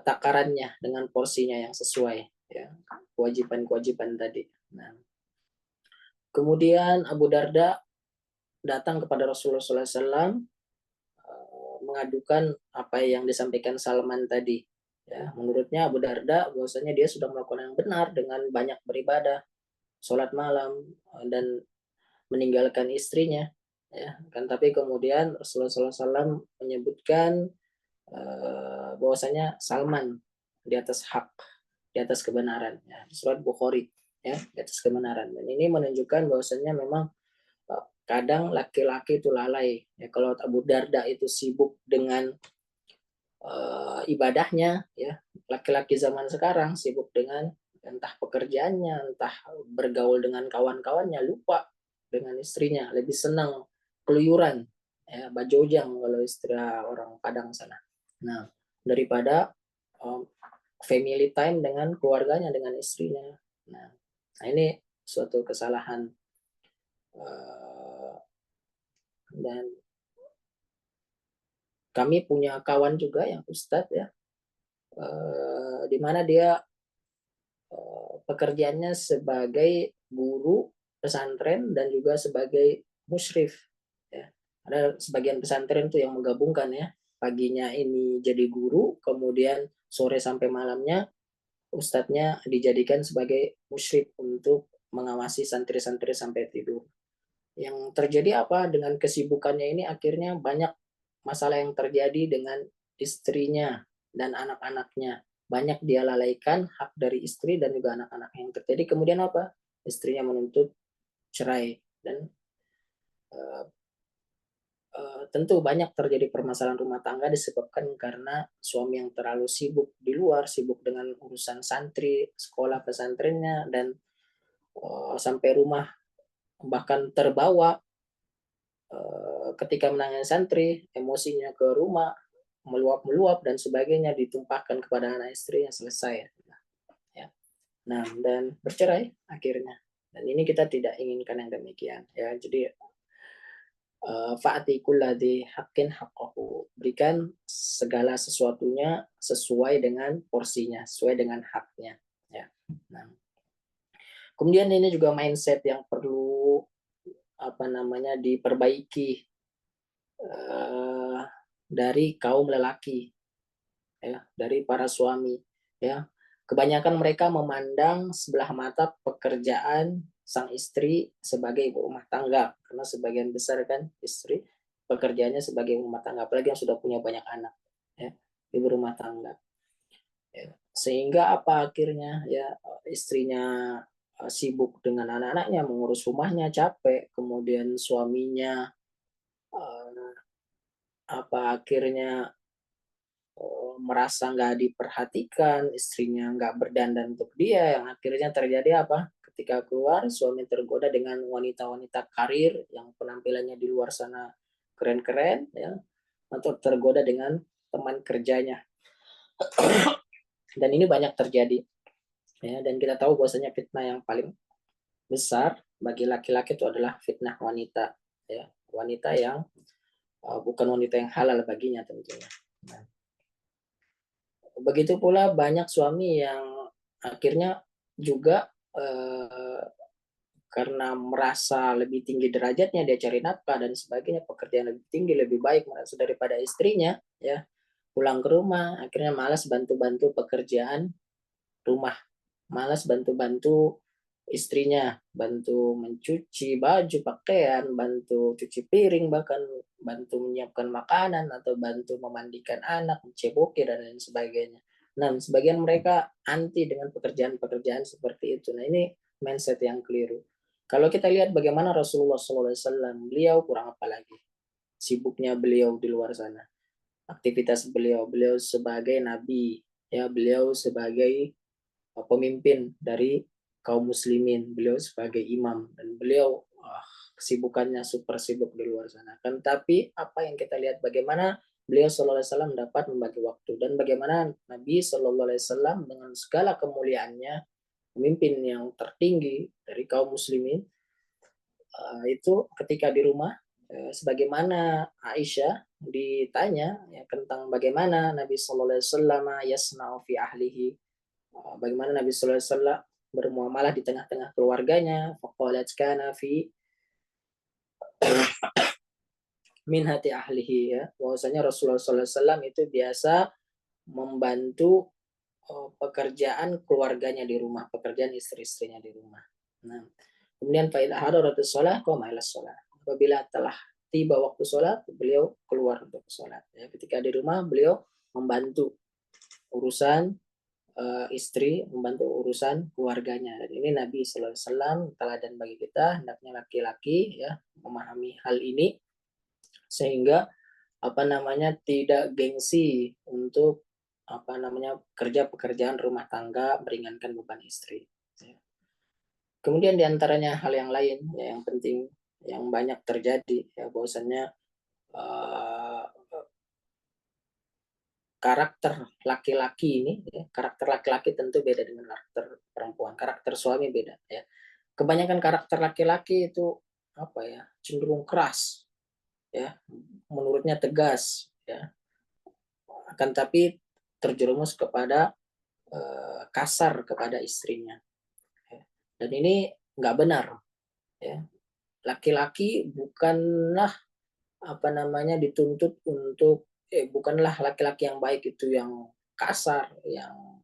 takarannya, dengan porsinya yang sesuai, ya, kewajiban-kewajiban tadi. Nah, kemudian Abu Darda datang kepada Rasulullah SAW mengadukan apa yang disampaikan Salman tadi. Ya, menurutnya Abu Darda bahwasanya dia sudah melakukan yang benar dengan banyak beribadah, sholat malam, dan meninggalkan istrinya. Ya, kan, tapi kemudian Rasulullah SAW menyebutkan bahwasanya Salman di atas hak, di atas kebenaran. Ya, surat Bukhari, ya, di atas kebenaran. Dan ini menunjukkan bahwasanya memang kadang laki-laki itu lalai. Ya, kalau Abu Darda itu sibuk dengan ibadahnya, ya, laki-laki zaman sekarang sibuk dengan entah pekerjaannya, entah bergaul dengan kawan-kawannya, lupa dengan istrinya, lebih senang keluyuran, ya, bajojang kalau istilah orang Padang sana. Nah, daripada family time dengan keluarganya, dengan istrinya. Nah, ini suatu kesalahan. Dan kami punya kawan juga yang ustadz, ya, di mana dia pekerjaannya sebagai guru pesantren dan juga sebagai musyrif. Ya. Ada sebagian pesantren tuh yang menggabungkan, ya, paginya ini jadi guru, kemudian sore sampai malamnya ustadznya dijadikan sebagai musyrif untuk mengawasi santri-santri sampai tidur. Yang terjadi apa dengan kesibukannya ini, akhirnya banyak masalah yang terjadi dengan istrinya dan anak-anaknya. Banyak dia lalaikan hak dari istri dan juga anak-anak. Yang terjadi kemudian apa? Istrinya menuntut cerai. Dan tentu banyak terjadi permasalahan rumah tangga disebabkan karena suami yang terlalu sibuk di luar, sibuk dengan urusan santri, sekolah pesantrennya, dan sampai rumah, bahkan terbawa ketika menangani santri, emosinya ke rumah, meluap-meluap dan sebagainya, ditumpahkan kepada anak istri yang selesai. Ya. Nah, dan bercerai akhirnya. Dan ini kita tidak inginkan yang demikian. Ya, jadi fa'ati kulladzi haqqin haqqahu. Berikan segala sesuatunya sesuai dengan porsinya, sesuai dengan haknya. Ya. Nah, kemudian ini juga mindset yang perlu diperbaiki dari kaum lelaki, ya, dari para suami, ya. Kebanyakan mereka memandang sebelah mata pekerjaan sang istri sebagai ibu rumah tangga, karena sebagian besar kan istri pekerjaannya sebagai ibu rumah tangga, apalagi yang sudah punya banyak anak, ya, ibu rumah tangga. Ya. Sehingga apa akhirnya, ya, istrinya sibuk dengan anak-anaknya, mengurus rumahnya capek, kemudian suaminya akhirnya merasa nggak diperhatikan, istrinya nggak berdandan untuk dia, yang akhirnya terjadi apa? Ketika keluar, suami tergoda dengan wanita-wanita karir yang penampilannya di luar sana keren-keren, ya, atau tergoda dengan teman kerjanya. Dan ini banyak terjadi, ya. Dan kita tahu bahwasanya fitnah yang paling besar bagi laki-laki itu adalah fitnah wanita, ya, wanita yang bukan wanita yang halal baginya tentunya. Nah, begitu pula banyak suami yang akhirnya juga karena merasa lebih tinggi derajatnya, dia cari nafkah dan sebagainya, pekerjaan lebih tinggi, lebih baik merasa daripada istrinya, ya, pulang ke rumah akhirnya malas bantu-bantu pekerjaan rumah, malas bantu-bantu istrinya, bantu mencuci baju, pakaian, bantu cuci piring, bahkan bantu menyiapkan makanan atau bantu memandikan anak, menceboki dan lain sebagainya. Nah, sebagian mereka anti dengan pekerjaan-pekerjaan seperti itu. Nah, ini mindset yang keliru. Kalau kita lihat bagaimana Rasulullah SAW, beliau kurang apa lagi? Sibuknya beliau di luar sana. Aktivitas beliau, beliau sebagai nabi, ya, beliau sebagai pemimpin dari kaum muslimin, beliau sebagai imam, dan beliau kesibukannya super sibuk di luar sana. Kan tapi apa yang kita lihat bagaimana beliau Shallallahu Alaihi Wasallam dapat membagi waktu, dan bagaimana Nabi Shallallahu Alaihi Wasallam dengan segala kemuliaannya, pemimpin yang tertinggi dari kaum muslimin, itu ketika di rumah, sebagaimana Aisyah ditanya, ya, tentang bagaimana Nabi Shallallahu Alaihi Wasallam yasna'u fi ahlihi, bagaimana Nabi Sallallahu Alaihi Wasallam bermuamalah di tengah-tengah keluarganya. Faqalat kana fi min hati ahlihi, ya, bahwasanya Rasulullah Sallallahu Alaihi Wasallam itu biasa membantu pekerjaan keluarganya di rumah, pekerjaan istri-istrinya di rumah. Nah, kemudian faida hadaratus shalah qama ila shalah. Apabila telah tiba waktu sholat, beliau keluar untuk sholat. Ya, ketika di rumah, beliau membantu urusan istri, membantu urusan keluarganya. Dan ini Nabi Sallallahu Alaihi Wasallam teladan bagi kita, hendaknya laki-laki, ya, memahami hal ini sehingga tidak gengsi untuk kerja pekerjaan rumah tangga, meringankan beban istri. Ya. Kemudian diantaranya hal yang lain, ya, yang penting, yang banyak terjadi, ya, bahwasannya uh, karakter laki-laki ini, ya, karakter laki-laki tentu beda dengan karakter perempuan, karakter suami beda, ya. Kebanyakan karakter laki-laki itu cenderung keras, ya, menurutnya tegas, ya, akan tapi terjerumus kepada kasar kepada istrinya, ya. Dan ini nggak benar, ya. Laki-laki bukanlah dituntut untuk bukanlah laki-laki yang baik itu yang kasar, yang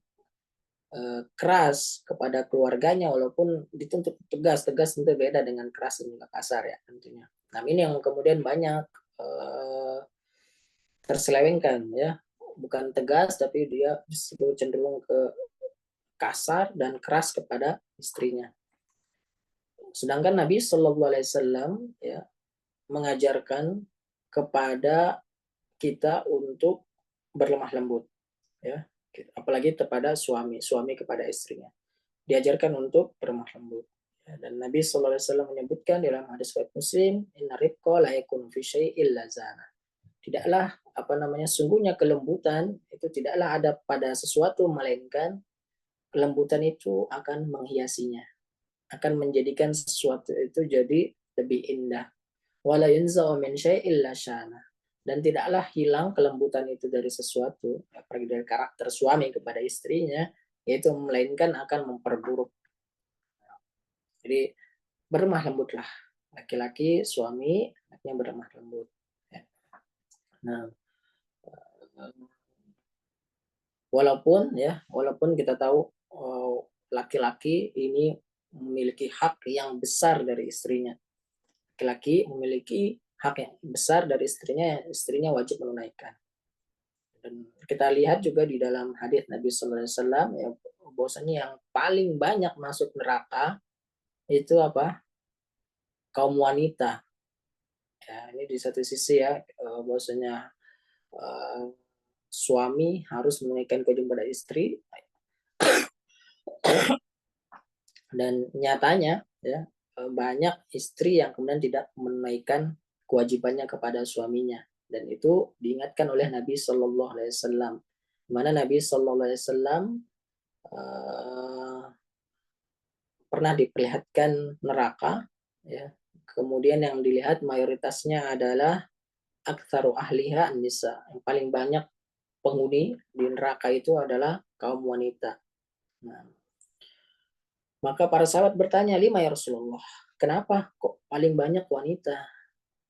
keras kepada keluarganya, walaupun dituntut tegas. Tegas tentu beda dengan keras dan juga kasar, ya, tentunya. Nah, ini yang kemudian banyak terselewengkan, ya, bukan tegas tapi dia cenderung ke kasar dan keras kepada istrinya. Sedangkan Nabi Shallallahu Alaihi Wasallam, ya, mengajarkan kepada kita untuk berlemah lembut, ya, apalagi kepada suami kepada istrinya, diajarkan untuk berlemah lembut. Dan Nabi SAW menyebutkan dalam hadis riwayat Muslim, inna rifqa la yakunu fi syai'in illa zana. Tidaklah sungguhnya kelembutan itu tidaklah ada pada sesuatu melainkan kelembutan itu akan menghiasinya, akan menjadikan sesuatu itu jadi lebih indah. Wala yunza'u min syai'in illa syana. Dan tidaklah hilang kelembutan itu dari sesuatu, apalagi dari karakter suami kepada istrinya, yaitu melainkan akan memperburuk. Jadi berlemah lembutlah laki-laki suami anaknya berlemah lembut. Nah, walaupun kita tahu laki-laki ini memiliki hak yang besar dari istrinya. Laki-laki memiliki hak yang besar dari istrinya wajib menunaikan. Dan kita lihat juga di dalam hadis Nabi Sallallahu Alaihi Wasallam ya, bahwasanya yang paling banyak masuk neraka itu apa? Kaum wanita. Ya, ini di satu sisi ya, bahwasanya suami harus menunaikan kewajiban pada istri, dan nyatanya ya banyak istri yang kemudian tidak menunaikan kewajibannya kepada suaminya, dan itu diingatkan oleh Nabi Shallallahu Alaihi Wasallam, mana Nabi Shallallahu Alaihi Wasallam pernah diperlihatkan neraka, ya. Kemudian yang dilihat mayoritasnya adalah aktsaru ahliha nisa, yang paling banyak penghuni di neraka itu adalah kaum wanita. Nah, maka para sahabat bertanya, lima ya Rasulullah, kenapa kok paling banyak wanita?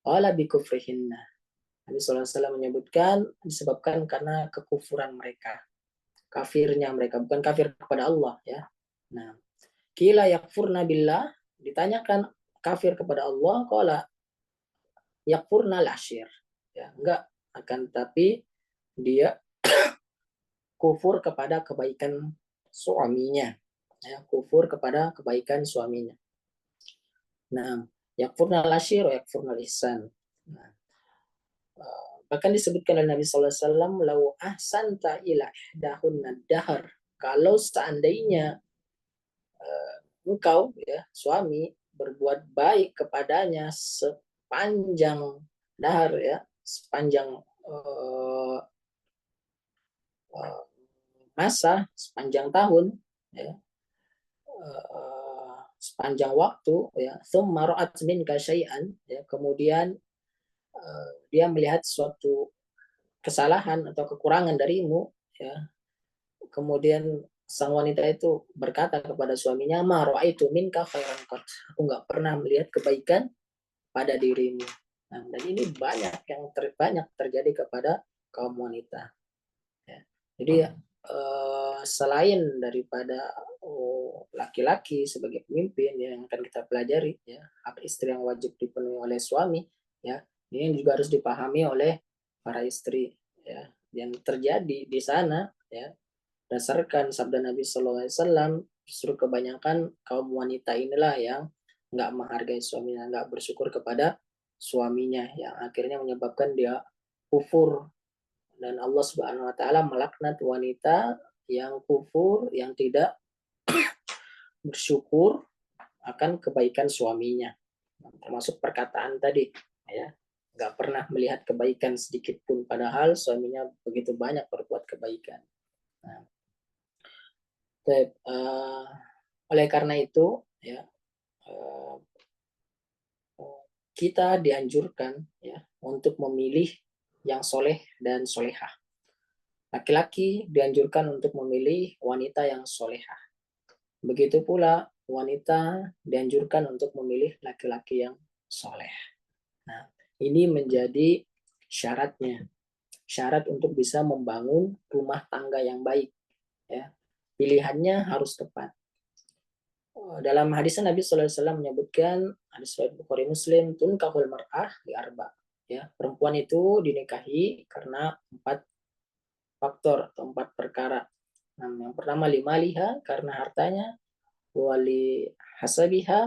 Qala bikufrihinna. Nabi SAW menyebutkan disebabkan karena kekufuran mereka, kafirnya mereka, bukan kafir kepada Allah ya. Nah, kila yakfurna billah, ditanyakan kafir kepada Allah, qala yakfurna al-ashir. Ya, enggak, akan tapi dia kufur kepada kebaikan suaminya. Ya, kufur kepada kebaikan suaminya. Nah, yakfurna al-ashir wa yakfurna al-ihsan. Nah, bahkan disebutkan oleh Nabi SAW, lau ahsanta ila ihdahunna dahar, kalau seandainya engkau ya suami berbuat baik kepadanya sepanjang dahar ya, sepanjang masa, sepanjang tahun ya, sepanjang waktu ya, tsumma ra'at minka syai'an ya, kemudian dia melihat suatu kesalahan atau kekurangan darimu ya, kemudian sang wanita itu berkata kepada suaminya, ma ra'aitu minka khairan qat, aku nggak pernah melihat kebaikan pada dirimu. Nah, dan ini banyak yang banyak terjadi kepada kaum wanita ya. Jadi selain daripada laki-laki sebagai pemimpin yang akan kita pelajari ya, hak istri yang wajib dipenuhi oleh suami ya, ini juga harus dipahami oleh para istri ya, yang terjadi di sana ya, berdasarkan sabda Nabi Shallallahu Alaihi Wasallam, justru kebanyakan kaum wanita inilah yang nggak menghargai suaminya, nggak bersyukur kepada suaminya, yang akhirnya menyebabkan dia kufur, dan Allah Subhanahu Wa Taala melaknat wanita yang kufur, yang tidak bersyukur akan kebaikan suaminya, termasuk perkataan tadi, ya, nggak pernah melihat kebaikan sedikit pun, padahal suaminya begitu banyak berbuat kebaikan. Nah, oleh karena itu, ya, kita dianjurkan ya untuk memilih yang soleh dan solehah. Laki-laki dianjurkan untuk memilih wanita yang solehah. Begitu pula wanita dianjurkan untuk memilih laki-laki yang soleh. Nah, ini menjadi syaratnya. Syarat untuk bisa membangun rumah tangga yang baik. Ya. Pilihannya harus tepat. Dalam hadis Nabi Sallallahu Alaihi Wasallam menyebutkan, hadis riwayat Bukhari Muslim, tunkahul mar'ah di arba. Ya, perempuan itu dinikahi karena 4 faktor atau 4 perkara. Nah, yang pertama limaliha, karena hartanya, wali hasabiha,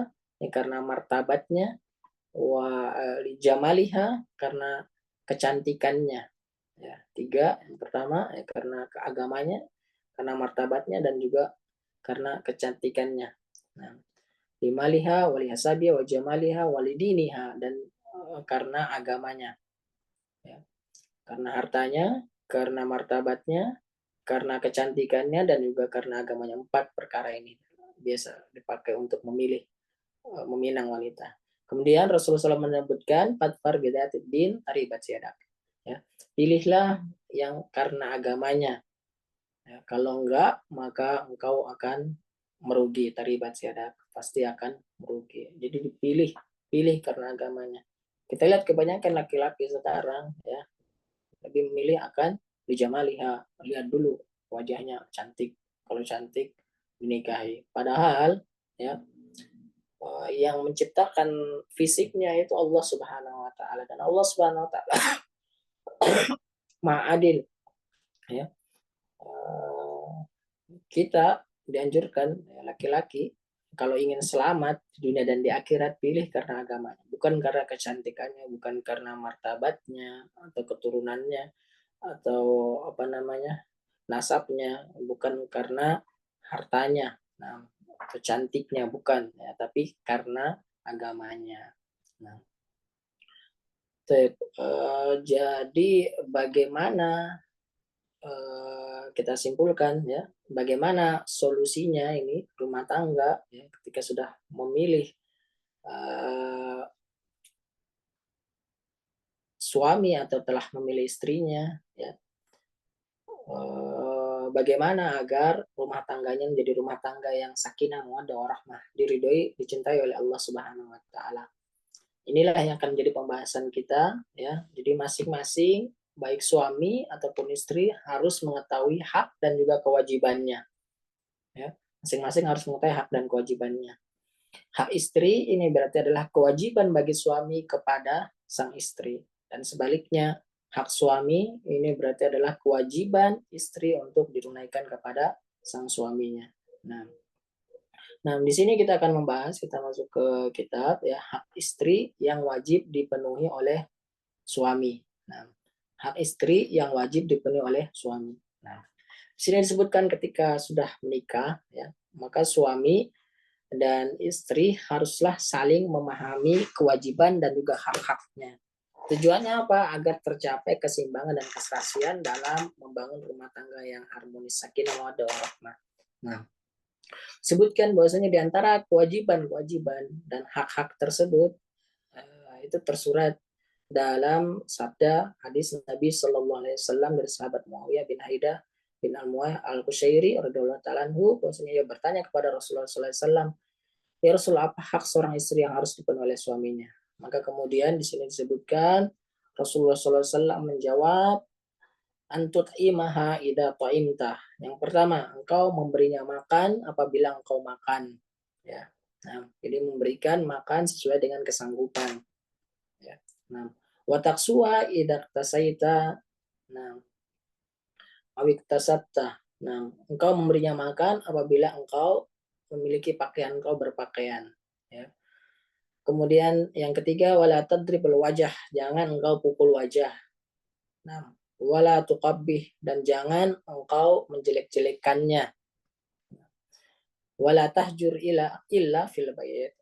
ya, karena martabatnya, wali jamaliha, karena kecantikannya. Ya, 3, yang pertama ya, karena keagamanya, karena martabatnya, dan juga karena kecantikannya. Nah, limaliha walihasabiha wajamaliha walidiniha, dan karena agamanya, ya. Karena hartanya, karena martabatnya, karena kecantikannya, dan juga karena agamanya. 4 perkara ini biasa dipakai untuk memilih, meminang wanita. Kemudian Rasulullah SAW menyebutkan fatfar bidatid din taribat yadak, ya. Pilihlah yang karena agamanya, ya. Kalau enggak, maka engkau akan merugi, taribat yadak, pasti akan merugi. Jadi pilih karena agamanya. Kita lihat kebanyakan laki-laki sekarang, ya, lebih memilih akan bijamaliha, lihat dulu wajahnya cantik, kalau cantik dinikahi. Padahal, ya, yang menciptakan fisiknya itu Allah Subhanahu wa taala, dan Allah Subhanahu wa taala Maha Adil, ya. Kita dianjurkan, ya, laki-laki kalau ingin selamat di dunia dan di akhirat, pilih karena agamanya, bukan karena kecantikannya, bukan karena martabatnya atau keturunannya atau apa namanya, nasabnya, bukan karena hartanya, nah, atau cantiknya, bukan, ya, tapi karena agamanya. Nah, jadi bagaimana, kita simpulkan, ya, bagaimana solusinya ini rumah tangga, ya, ketika sudah memilih uh, suami atau telah memilih istrinya, ya. Bagaimana agar rumah tangganya menjadi rumah tangga yang sakinah mawaddah warahmah, diridhoi, dicintai oleh Allah Subhanahu wa taala. Inilah yang akan menjadi pembahasan kita, ya. Jadi masing-masing baik suami ataupun istri harus mengetahui hak dan juga kewajibannya, ya. Masing-masing harus mengetahui hak dan kewajibannya. Hak istri ini berarti adalah kewajiban bagi suami kepada sang istri, dan sebaliknya hak suami ini berarti adalah kewajiban istri untuk ditunaikan kepada sang suaminya. Nah, di sini kita akan membahas, kita masuk ke kitab, ya, hak istri yang wajib dipenuhi oleh suami. Nah, hak istri yang wajib dipenuhi oleh suami. Nah, di sini disebutkan ketika sudah menikah, ya, maka suami dan istri haruslah saling memahami kewajiban dan juga hak-haknya. Tujuannya apa? Agar tercapai keseimbangan dan keserasian dalam membangun rumah tangga yang harmonis, sakinah mawaddah warahmah. Nah, sebutkan bahwasanya di antara kewajiban-kewajiban dan hak-hak tersebut, itu tersurat dalam sabda hadis Nabi Shallallahu Alaihi Wasallam dari sahabat Muawiyah bin Haidah bin Al-Mu'ah Al-Qushairi radhiyallahu ta'ala anhu, bahwasanya ia bertanya kepada Rasulullah Sallallahu Alaihi Wasallam, ya Rasul, apa hak seorang istri yang harus dipenuhi oleh suaminya? Maka kemudian di sini disebutkan Rasulullah Sallallahu Alaihi Wasallam menjawab, antut imaha ida ta'imtah. Yang pertama, engkau memberinya makan apabila engkau makan, ya. Nah, jadi memberikan makan sesuai dengan kesanggupan, ya. Nah, wataksuha ida tasaita. Nah, awik tasatta. Nah, engkau memberinya makan apabila engkau memiliki pakaian, engkau berpakaian, ya. Kemudian yang ketiga, wala tadribul wajah, jangan engkau pukul wajah. Nah, wala tuqabbih, dan jangan engkau menjelek-jelekannya. Wala tahjur illa fil bait,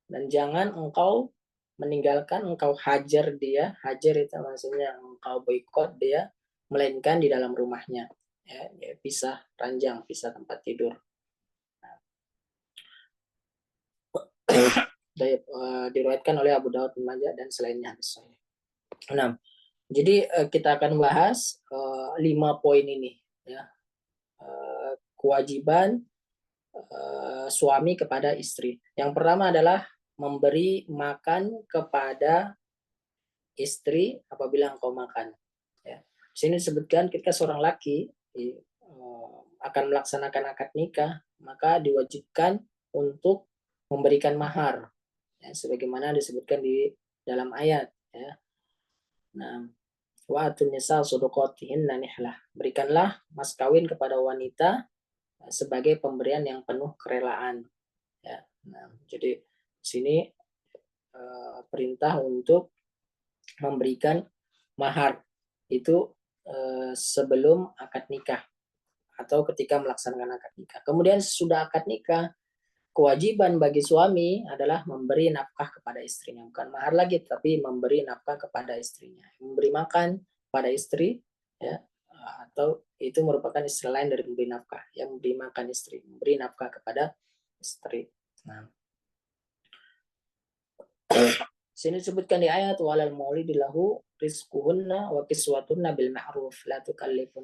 dan jangan engkau meninggalkan, engkau hajar dia. Hajar itu maksudnya engkau boikot dia, melainkan di dalam rumahnya, ya, ya, pisah ranjang, pisah tempat tidur. Diriwayatkan oleh Abu Daud, Majah, dan selainnya. 6. Jadi kita akan bahas 5 poin ini, ya. Kewajiban suami kepada istri. Yang pertama adalah memberi makan kepada istri apabila engkau makan, ya. Di sini disebutkan ketika seorang laki akan melaksanakan akad nikah, maka diwajibkan untuk memberikan mahar, ya, sebagaimana disebutkan di dalam ayat, ya. Nah, wa atun nisa sodokotihinna nihlah, berikanlah mas kawin kepada wanita sebagai pemberian yang penuh kerelaan, ya. Nah, jadi sini perintah untuk memberikan mahar itu sebelum akad nikah atau ketika melaksanakan akad nikah. Kemudian sesudah akad nikah, kewajiban bagi suami adalah memberi nafkah kepada istrinya, bukan mahar lagi, tapi memberi nafkah kepada istrinya, memberi makan pada istri, ya, atau itu merupakan istilah lain dari memberi nafkah, yang memberi makan istri, memberi nafkah kepada istri. Nah, sini disebutkan di ayat walal maulidi lahu rizquhunna wa kiswatunna bil ma'ruf la tukallifu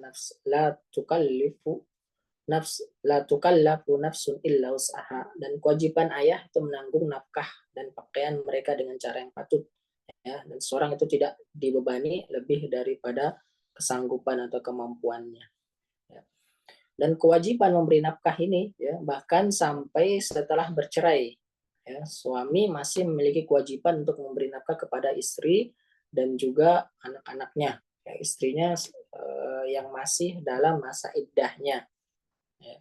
nafsun illa usaha, dan kewajiban ayah itu menanggung nafkah dan pakaian mereka dengan cara yang patut, ya, dan seorang itu tidak dibebani lebih daripada kesanggupan atau kemampuannya, ya. Dan kewajiban memberi nafkah ini, ya, bahkan sampai setelah bercerai, ya, suami masih memiliki kewajiban untuk memberi nafkah kepada istri dan juga anak-anaknya, ya, istrinya yang masih dalam masa iddahnya, ya.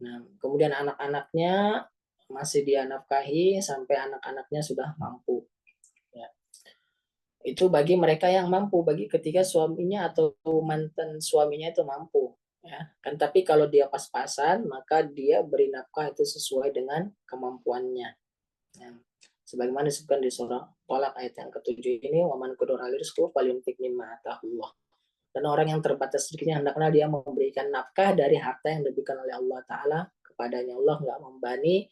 Nah, kemudian anak-anaknya masih dia nafkahi sampai anak-anaknya sudah mampu, ya. Itu bagi mereka yang mampu, bagi ketika suaminya atau mantan suaminya itu mampu, ya kan. Tapi kalau dia pas-pasan, maka dia beri nafkah itu sesuai dengan kemampuannya, ya. Sebagaimana disebutkan di surah Tolak ayat yang ke-7 ini, waman qudira alaihi rizquhu falyunfiq mimma atahullah. Dan orang yang terbatas rezekinya hendaklah dia memberikan nafkah dari harta yang diberikan oleh Allah Ta'ala kepadanya. Allah nggak membani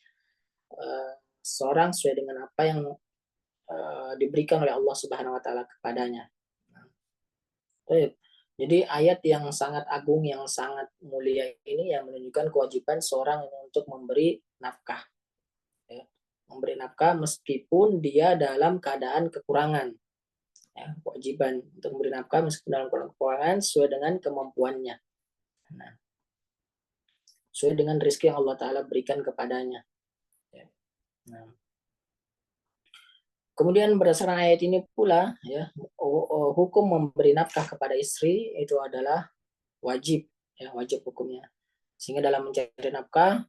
seorang sesuai dengan apa yang diberikan oleh Allah Subhanahu Wa Ta'ala kepadanya. Jadi ayat yang sangat agung, yang sangat mulia ini yang menunjukkan kewajiban seorang untuk memberi nafkah, ya. Memberi nafkah meskipun dia dalam keadaan kekurangan, ya. Kewajiban untuk memberi nafkah meskipun dalam kekurangan sesuai dengan kemampuannya. Nah, sesuai dengan rezeki yang Allah Ta'ala berikan kepadanya, ya. Nah, kemudian berdasarkan ayat ini pula, ya, hukum memberi nafkah kepada istri itu adalah wajib, ya, wajib hukumnya. Sehingga dalam mencari nafkah,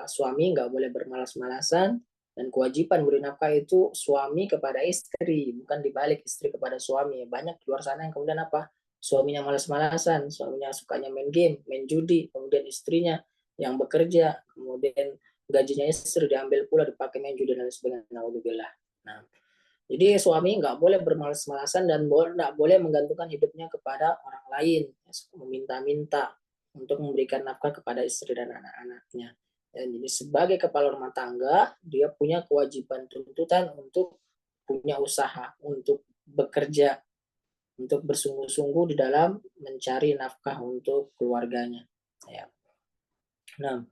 suami nggak boleh bermalas-malasan, dan kewajiban beri nafkah itu suami kepada istri, bukan dibalik istri kepada suami. Banyak di luar sana yang kemudian apa? Suaminya malas-malasan, suaminya sukanya main game, main judi, kemudian istrinya yang bekerja, kemudian gajinya istri diambil pula dipakai main judi dan sebagainya. Naudzubillah. Nah, jadi suami nggak boleh bermalas-malasan dan nggak boleh menggantungkan hidupnya kepada orang lain, meminta-minta untuk memberikan nafkah kepada istri dan anak-anaknya. Dan jadi sebagai kepala rumah tangga, dia punya kewajiban tuntutan untuk punya usaha, untuk bekerja, untuk bersungguh-sungguh di dalam mencari nafkah untuk keluarganya, ya. Nah,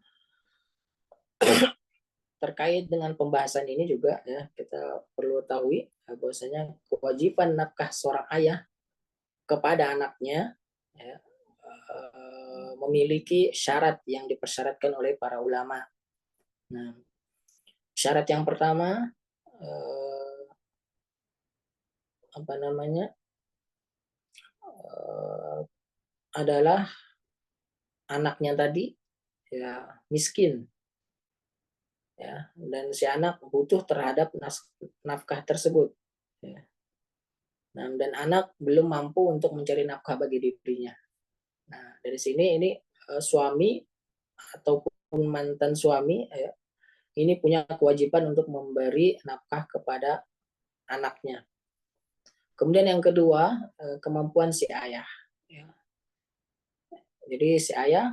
terkait dengan pembahasan ini juga, ya, kita perlu tahu bahwasanya kewajiban nafkah seorang ayah kepada anaknya, ya, memiliki syarat yang dipersyaratkan oleh para ulama. Nah, syarat yang pertama apa namanya adalah anaknya tadi, ya, miskin, ya, dan si anak butuh terhadap nafkah tersebut, ya. Nah, dan anak belum mampu untuk mencari nafkah bagi dirinya. Nah, dari sini ini suami ataupun mantan suami, ya, ini punya kewajiban untuk memberi nafkah kepada anaknya. Kemudian yang kedua, kemampuan si ayah, ya. Jadi si ayah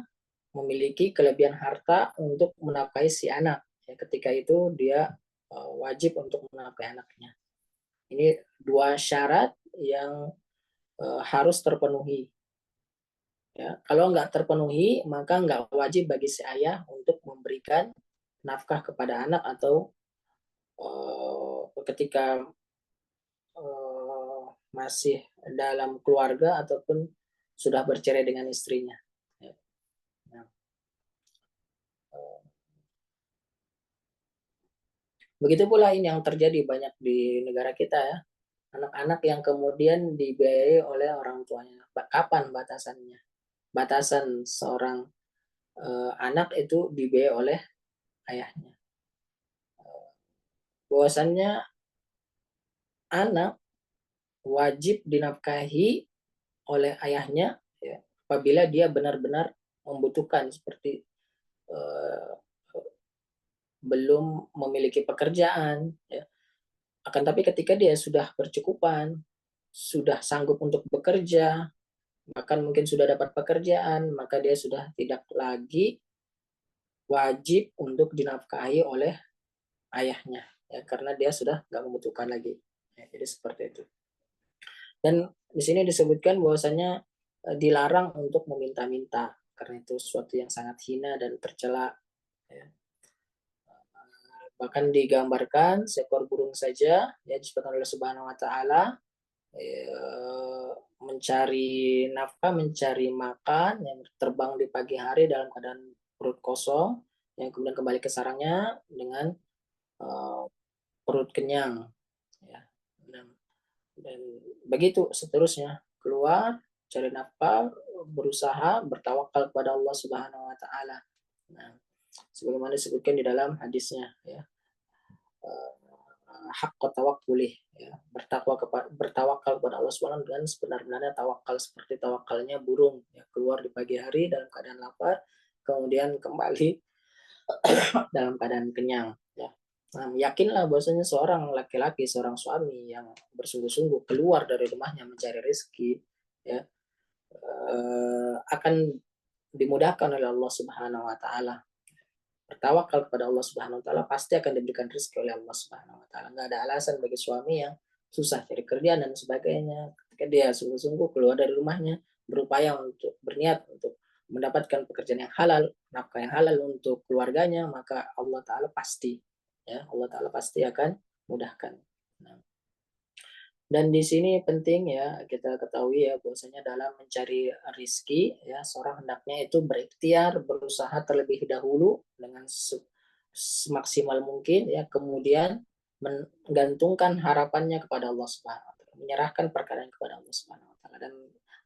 memiliki kelebihan harta untuk menafkahi si anak, ya, ketika itu dia wajib untuk menafkahi anaknya. Ini dua syarat yang harus terpenuhi, ya. Kalau nggak terpenuhi, maka nggak wajib bagi si ayah untuk memberikan nafkah kepada anak, atau ketika masih dalam keluarga ataupun sudah bercerai dengan istrinya, ya. Nah, begitu pula ini yang terjadi banyak di negara kita, ya. Anak-anak yang kemudian dibiayai oleh orang tuanya. Kapan batasannya? Batasan seorang anak itu dibiayai oleh ayahnya. Bahwasannya anak wajib dinafkahi oleh ayahnya, ya, apabila dia benar-benar membutuhkan, seperti belum memiliki pekerjaan, ya. Akan tapi ketika dia sudah bercukupan, sudah sanggup untuk bekerja, bahkan mungkin sudah dapat pekerjaan, maka dia sudah tidak lagi wajib untuk dinafkahi oleh ayahnya, ya, karena dia sudah nggak membutuhkan lagi. Ya, jadi seperti itu. Dan di sini disebutkan bahwasanya dilarang untuk meminta-minta karena itu sesuatu yang sangat hina dan tercela. Ya. Bahkan digambarkan seekor burung saja ya disebutkan oleh Subhanahu Wa Taala mencari nafkah, mencari makan, yang terbang di pagi hari dalam keadaan perut kosong, yang kemudian kembali ke sarangnya dengan uh, perut kenyang. Ya. Dan begitu seterusnya, keluar, cari nafkah, berusaha, bertawakal kepada Allah Subhanahu Wa Taala. Nah, sebagaimana disebutkan di dalam hadisnya, ya, hak tawakkuli, ya, bertawakal kepada Allah Subhanahu dengan sebenar-benarnya tawakal seperti tawakalnya burung, ya, keluar di pagi hari dalam keadaan lapar, kemudian kembali dalam keadaan kenyang, ya. Nah, yakinlah bahwasanya seorang laki-laki, seorang suami yang bersungguh-sungguh keluar dari rumahnya mencari rezeki, ya, akan dimudahkan oleh Allah Subhanahu Wa Taala. Bertawakal kepada Allah Subhanahu Wa Taala pasti akan diberikan rezeki oleh Allah Subhanahu Wa Taala. Nggak ada alasan bagi suami yang susah cari kerjaan dan sebagainya. Ketika dia sungguh-sungguh keluar dari rumahnya, berupaya untuk berniat untuk mendapatkan pekerjaan yang halal, nafkah yang halal untuk keluarganya, maka Allah Taala pasti, ya, Allah Taala pasti akan mudahkan. Nah, dan di sini penting ya kita ketahui ya bahwasanya dalam mencari rizki ya seorang hendaknya itu berikhtiar berusaha terlebih dahulu dengan semaksimal mungkin ya kemudian menggantungkan harapannya kepada Allah Subhanahu wa taala, menyerahkan perkara kepada Allah Subhanahu wa taala. Dan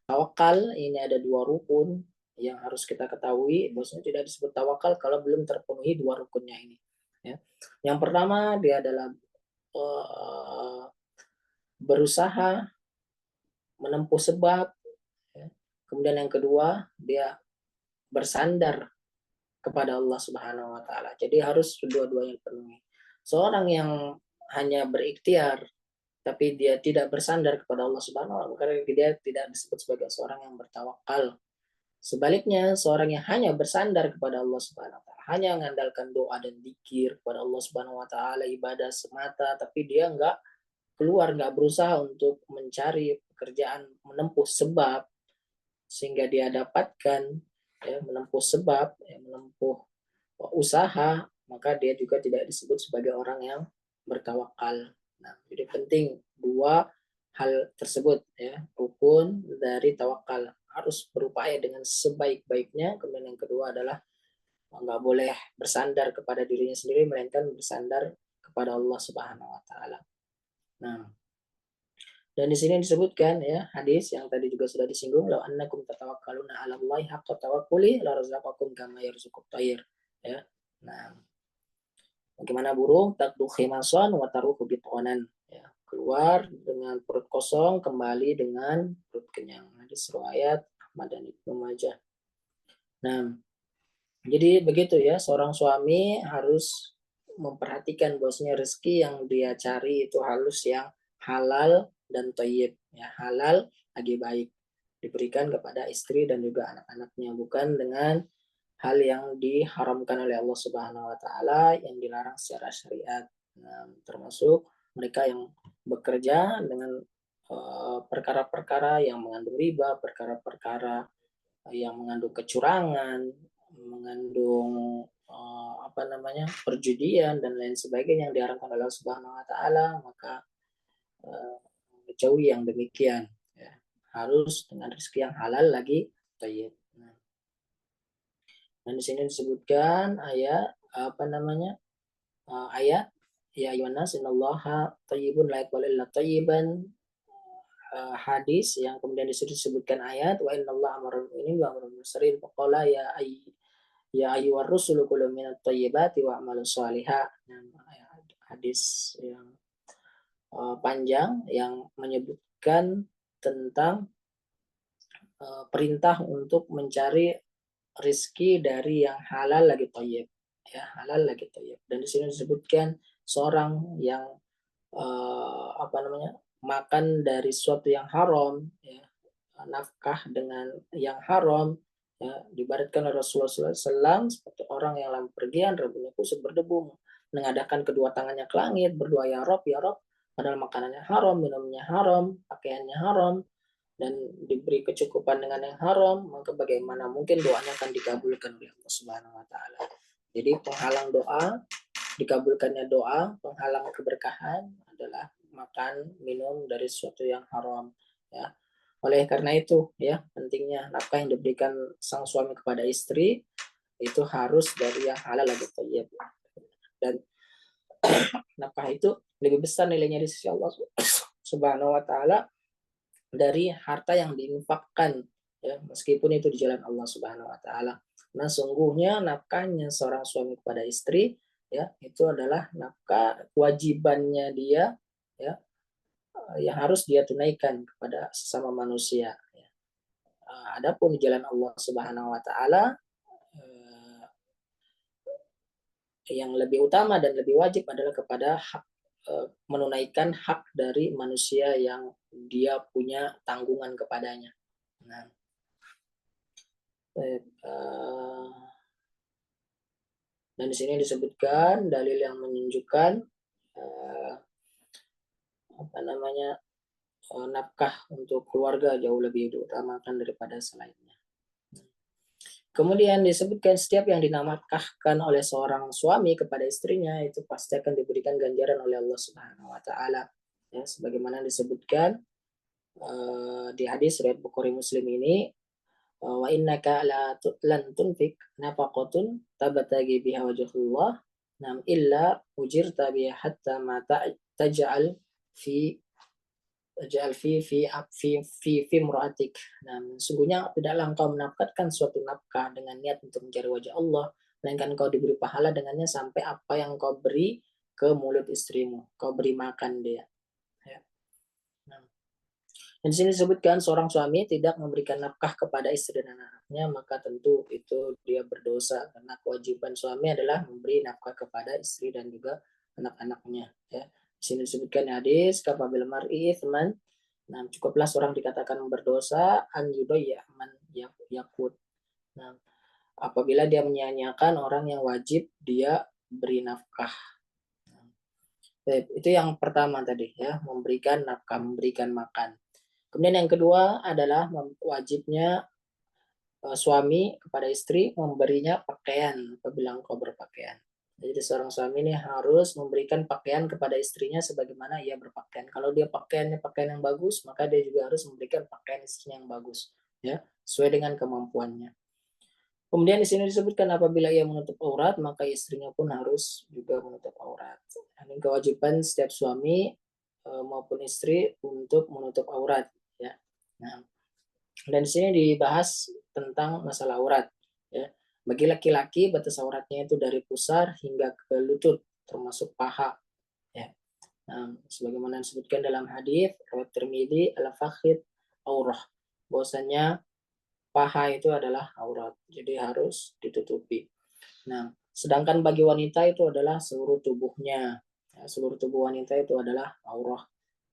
tawakal ini ada dua rukun yang harus kita ketahui bahwasanya tidak disebut tawakal kalau belum terpenuhi dua rukunnya ini ya. Yang pertama dia adalah uh, berusaha menempuh sebab, ya. Kemudian yang kedua, dia bersandar kepada Allah Subhanahu wa taala. Jadi harus kedua-duanya penuhi. Seorang yang hanya berikhtiar tapi dia tidak bersandar kepada Allah Subhanahu wa taala, maka dia tidak disebut sebagai seorang yang bertawakal. Sebaliknya, seorang yang hanya bersandar kepada Allah Subhanahu wa taala, hanya mengandalkan doa dan zikir kepada Allah Subhanahu wa taala, ibadah semata, tapi dia nggak berusaha untuk mencari pekerjaan, menempuh sebab sehingga dia dapatkan, ya, menempuh sebab, ya, menempuh usaha, maka dia juga tidak disebut sebagai orang yang bertawakal. Nah, jadi penting dua hal tersebut ya, rukun dari tawakal harus berupaya dengan sebaik-baiknya. Kemudian yang kedua adalah nggak boleh bersandar kepada dirinya sendiri, melainkan bersandar kepada Allah Subhanahu Wa Taala. Nah, dan di sini disebutkan ya hadis yang tadi juga sudah disinggung, la annakum tatawakkaluna 'ala Allahi haqqa tawakkuli la razaqakum kama yarzuqut thair. Ya. Nah, bagaimana burung takdu khimasan wa taruhu bitqanan. Ya, keluar dengan perut kosong, kembali dengan perut kenyang. Hadis riwayat Ahmad dan Ibnu Majah. Nah, jadi begitu ya, seorang suami harus memperhatikan bosnya rezeki yang dia cari itu harus yang halal dan thayyib, ya, halal lagi baik diberikan kepada istri dan juga anak-anaknya, bukan dengan hal yang diharamkan oleh Allah Subhanahu wa taala yang dilarang secara syariat. Nah, termasuk mereka yang bekerja dengan perkara-perkara yang mengandung riba, perkara-perkara yang mengandung kecurangan, mengandung apa namanya perjudian dan lain sebagainya yang diharamkan oleh Allah Subhanahu Wa Taala, maka jauhi yang demikian. Ya. Harus dengan rezeki yang halal lagi tayyib. Nah, dan di sini disebutkan ayat apa namanya ayat ya Yonas innallaha tayyibun la yaqbalu illa tayyiban, hadis yang kemudian disebutkan ayat wa innallaha amarul mu'minin wa amarul mursalin faqala ya ayyuhar rusulu kulu minat thayyibati wa amalu shalihah. Hadis yang panjang yang menyebutkan tentang perintah untuk mencari rizki dari yang halal lagi thayyib. ya halal lagi thayyib. Dan di sini disebutkan seorang yang apa namanya, makan dari sesuatu yang haram, ya, nafkah dengan yang haram, ya, diibaratkan oleh Rasulullah SAW seperti orang yang dalam pergian rambutnya kusut berdebu, mengadahkan kedua tangannya ke langit, berdoa ya Rob, padahal makanannya haram, minumnya haram, pakaiannya haram, dan diberi kecukupan dengan yang haram, maka bagaimana mungkin doanya akan dikabulkan oleh Allah Subhanahu wa taala. Jadi penghalang doa, dikabulkannya doa, penghalang keberkahan adalah makan, minum dari sesuatu yang haram, ya. Oleh karena itu, ya, pentingnya nafkah yang diberikan sang suami kepada istri itu harus dari yang halal lagi thayyib. Dan nafkah itu lebih besar nilainya di sisi Allah Subhanahu wa taala dari harta yang diinfakkan, ya, meskipun itu di jalan Allah Subhanahu wa taala. Nah, sungguhnya nafkahnya seorang suami kepada istri, ya, itu adalah nafkah kewajibannya dia, ya, yang harus dia tunaikan kepada sesama manusia, ya. Adapun di jalan Allah Subhanahu wa taala, yang lebih utama dan lebih wajib adalah kepada hak, menunaikan hak dari manusia yang dia punya tanggungan kepadanya. Nah, dan di sini disebutkan dalil yang menunjukkan apa namanya, nafkah untuk keluarga jauh lebih diutamakan daripada selainnya. Kemudian disebutkan setiap yang dinafkahkan oleh seorang suami kepada istrinya itu pasti akan diberikan ganjaran oleh Allah Subhanahu wa taala. Ya, sebagaimana disebutkan di hadis riwayat Bukhari Muslim ini, wa innaka lan tunfik nafaqatun tabtagi biha wajhullah nam illa ujirta biha hatta ma taj'al fi fi muraatik. Nah, sungguhnya tidaklah engkau menafkahkan suatu nafkah dengan niat untuk mencari wajah Allah, melainkan engkau diberi pahala dengannya sampai apa yang engkau beri ke mulut istrimu, kau beri makan dia. Ya. Nah, dan di sini disebutkan seorang suami tidak memberikan nafkah kepada istri dan anak-anaknya, maka tentu itu dia berdosa karena kewajiban suami adalah memberi nafkah kepada istri dan juga anak-anaknya. Ya. Di sini disebutkan hadis kafabil mar'i itsman. Nah, cukuplah seorang dikatakan berdosa an ya man yakut. Nah, apabila dia menyia-nyiakan orang yang wajib dia beri nafkah. Itu yang pertama tadi, ya, memberikan nafkah, memberikan makan. Kemudian yang kedua adalah wajibnya suami kepada istri memberinya pakaian apabila engkau berpakaian. Jadi seorang suami ini harus memberikan pakaian kepada istrinya sebagaimana ia berpakaian. Kalau dia pakaiannya pakaian yang bagus, maka dia juga harus memberikan pakaian istrinya yang bagus, ya, sesuai dengan kemampuannya. Kemudian di sini disebutkan apabila ia menutup aurat, maka istrinya pun harus juga menutup aurat. Ini kewajiban setiap suami maupun istri untuk menutup aurat, ya. Nah, dan di sini dibahas tentang masalah aurat, ya. Bagi laki-laki batas auratnya itu dari pusar hingga ke lutut termasuk paha, ya. Nah, sebagaimana disebutkan dalam hadis riwayat Tirmidzi al-fakhid aurah, bahwasanya paha itu adalah aurat, jadi harus ditutupi. Nah, sedangkan bagi wanita itu adalah seluruh tubuhnya, ya, seluruh tubuh wanita itu adalah aurah.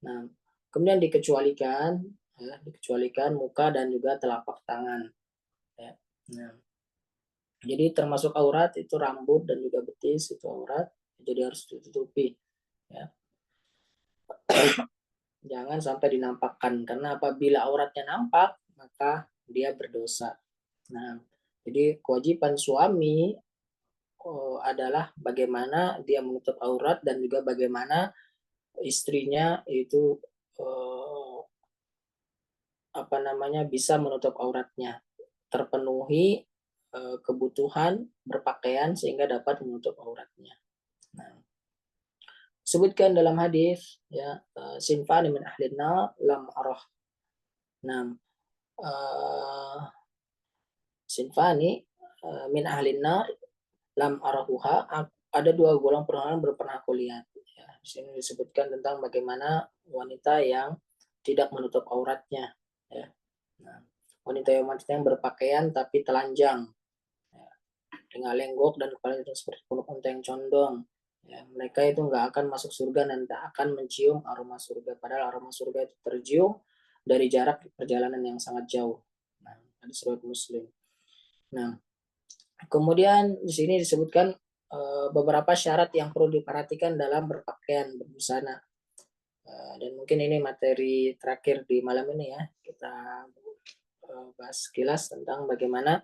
Nah, kemudian dikecualikan, ya, dikecualikan muka dan juga telapak tangan, ya. Nah, jadi termasuk aurat itu rambut dan juga betis itu aurat, jadi harus ditutupi, ya. Jangan sampai dinampakkan karena apabila auratnya nampak maka dia berdosa. Nah, jadi kewajiban suami adalah bagaimana dia menutup aurat dan juga bagaimana istrinya itu apa namanya bisa menutup auratnya, terpenuhi kebutuhan berpakaian sehingga dapat menutup auratnya. Nah, sebutkan dalam hadis, ya, sinfani min ahlin nar lam arah. Nah, sinfani min ahlin nar lam arahuha, ada dua golongan perorangan berpernah aku lihat. Ya, di sini disebutkan tentang bagaimana wanita yang tidak menutup auratnya. Ya. Nah, wanita yang berpakaian tapi telanjang. Ya. dengan lenggok dan kepala itu seperti punuk unta yang condong. Ya, mereka itu nggak akan masuk surga dan tak akan mencium aroma surga. Padahal aroma surga itu tercium dari jarak perjalanan yang sangat jauh. Nah, hadis riwayat Muslim. Nah, kemudian di sini disebutkan beberapa syarat yang perlu diperhatikan dalam berpakaian berbusana. Dan mungkin ini materi terakhir di malam ini ya. Kita bahas sekilas tentang bagaimana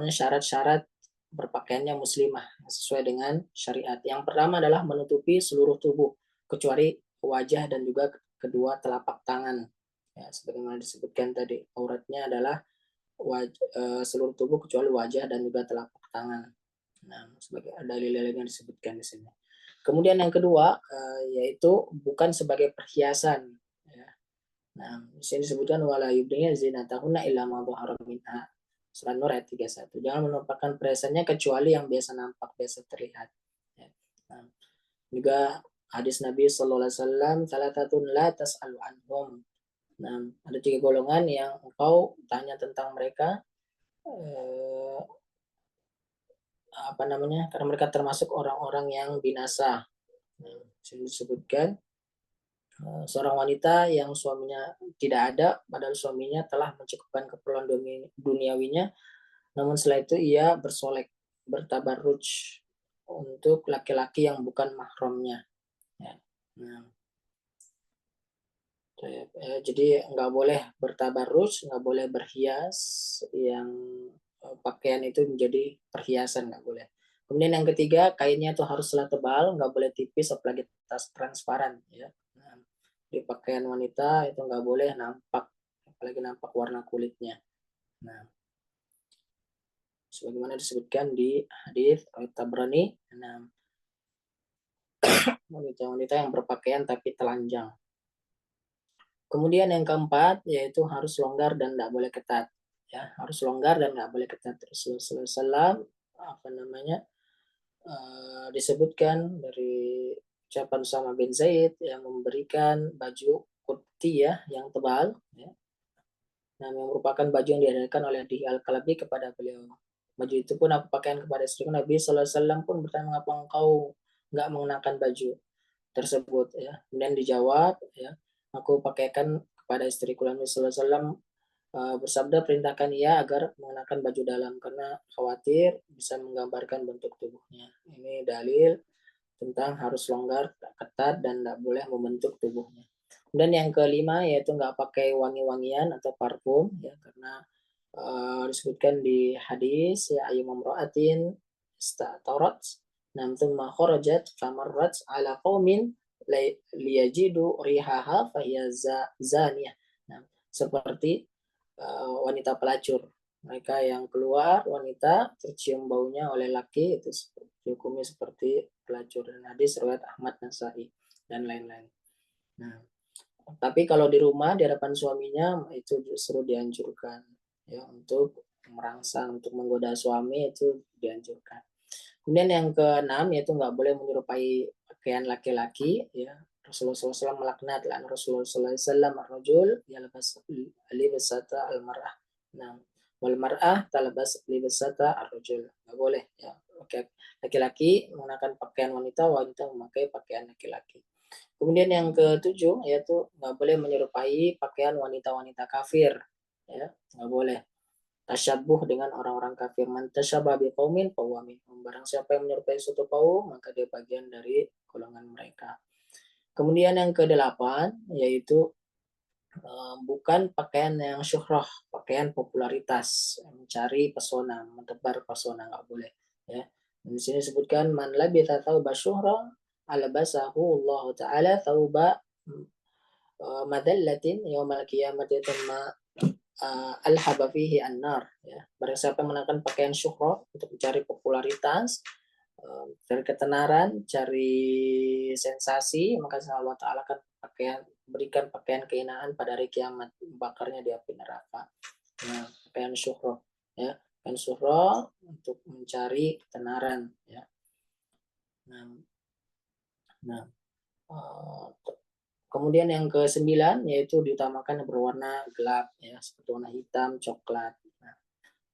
syarat-syarat berpakaiannya muslimah sesuai dengan syariat. Yang pertama adalah menutupi seluruh tubuh kecuali wajah dan juga kedua telapak tangan. Ya, sebagaimana disebutkan tadi, auratnya adalah seluruh tubuh kecuali wajah dan juga telapak tangan. Nah, sebagai dalil-dalil yang disebutkan di sini. Kemudian yang kedua yaitu bukan sebagai perhiasan. Ya. Nah, di sini disebutkan wala yubdina zinatahunna illa ma dhahara minha. Surah Nur ayat 31. Jangan menampakkan perhiasannya kecuali yang biasa nampak, biasa terlihat. Ya. Nah, juga hadis Nabi sallallahu alaihi wasallam, "Salatatun la tas'alu anhum." Nah, ada 3 golongan yang engkau tanya tentang mereka karena mereka termasuk orang-orang yang binasa. Nah, disebutkan seorang wanita yang suaminya tidak ada, padahal suaminya telah mencukupkan keperluan duniawinya, namun setelah itu ia bersolek, bertabarruj untuk laki-laki yang bukan mahramnya. Ya. Nah, jadi nggak boleh bertabarruj, nggak boleh berhias yang pakaian itu menjadi perhiasan, nggak boleh. Kemudian yang ketiga, kainnya itu haruslah tebal, nggak boleh tipis, apalagi tas transparan. Ya. Nah, di pakaian wanita itu nggak boleh nampak, apalagi nampak warna kulitnya. Nah, sebagaimana disebutkan di hadis Tabrani, nah, wanita-wanita yang berpakaian tapi telanjang. Kemudian yang keempat yaitu harus longgar dan tidak boleh ketat. Ya, harus longgar dan nggak boleh ketat. Rasulullah disebutkan dari ucapan Usama bin Zaid yang memberikan baju kuti ya yang tebal, ya. Nah, yang merupakan baju yang dihadiahkan oleh Di Al-Kalabi kepada beliau. Baju itu pun aku pakaian kepada istri Nabi Sallallahu Alaihi Wasallam pun bertanya mengapa engkau nggak mengenakan baju tersebut ya. Kemudian dijawab ya, aku pakaikan kepada istriku Nabi Sallallahu Alaihi Wasallam bersabda perintahkan ia agar mengenakan baju dalam karena khawatir bisa menggambarkan bentuk tubuhnya. Ini dalil tentang harus longgar, ketat dan tidak boleh membentuk tubuhnya. Dan yang kelima yaitu nggak pakai wangi-wangian atau parfum ya karena disebutkan di hadis ya ayu mamra'atin istatarat nam thumma kharajat famarrat ala qaumin liyajidu rihaha fahiya zaniyah. Nah, seperti wanita pelacur. Mereka yang keluar wanita tercium baunya oleh laki itu dihukumi seperti pelacur. Dan hadis riwayat Ahmad Nasai dan lain-lain. Nah, tapi kalau di rumah di hadapan suaminya itu justru dianjurkan ya untuk merangsang untuk menggoda suami itu dianjurkan. Kemudian yang keenam yaitu nggak boleh menyerupai pakaian laki-laki ya. Rasulullah SAW melaknat Rasulullah SAW ar-rajul yalbas libasata al-mar'ah. Nah, wal mar'ah talbas libasata ar-rajul. Nggak boleh ya. Oke, laki-laki menggunakan pakaian wanita, wanita memakai pakaian laki-laki. Kemudian yang ketujuh yaitu nggak boleh menyerupai pakaian wanita-wanita kafir, ya nggak boleh. Tasyabuh dengan orang-orang kafir. Man tasyabah biqaumin fahuwa minhum. Barang siapa yang menyerupai suatu kaum maka dia bagian dari golongan mereka. Kemudian yang kedelapan yaitu bukan pakaian yang syuhrah, pakaian popularitas, mencari pesona, mentebar pesona nggak boleh. Ya. Di sini disebutkan man labitha thawba syuhrah albasahu Allah Ta'ala thawba madallatin yawmal qiyamati thumma alhaba fihi annar ya. Barang siapa mengenakan pakaian syuhrah untuk mencari popularitas, cari ketenaran, cari sensasi, maka Allah Ta'ala akan berikan pakaian kehinaan pada hari kiamat, bakarnya di api neraka. Ya, pakaian syuhrah ya, pakaian syuhrah untuk mencari ketenaran ya. Nah, kemudian yang ke-9 yaitu diutamakan berwarna gelap ya seperti warna hitam, coklat. Nah,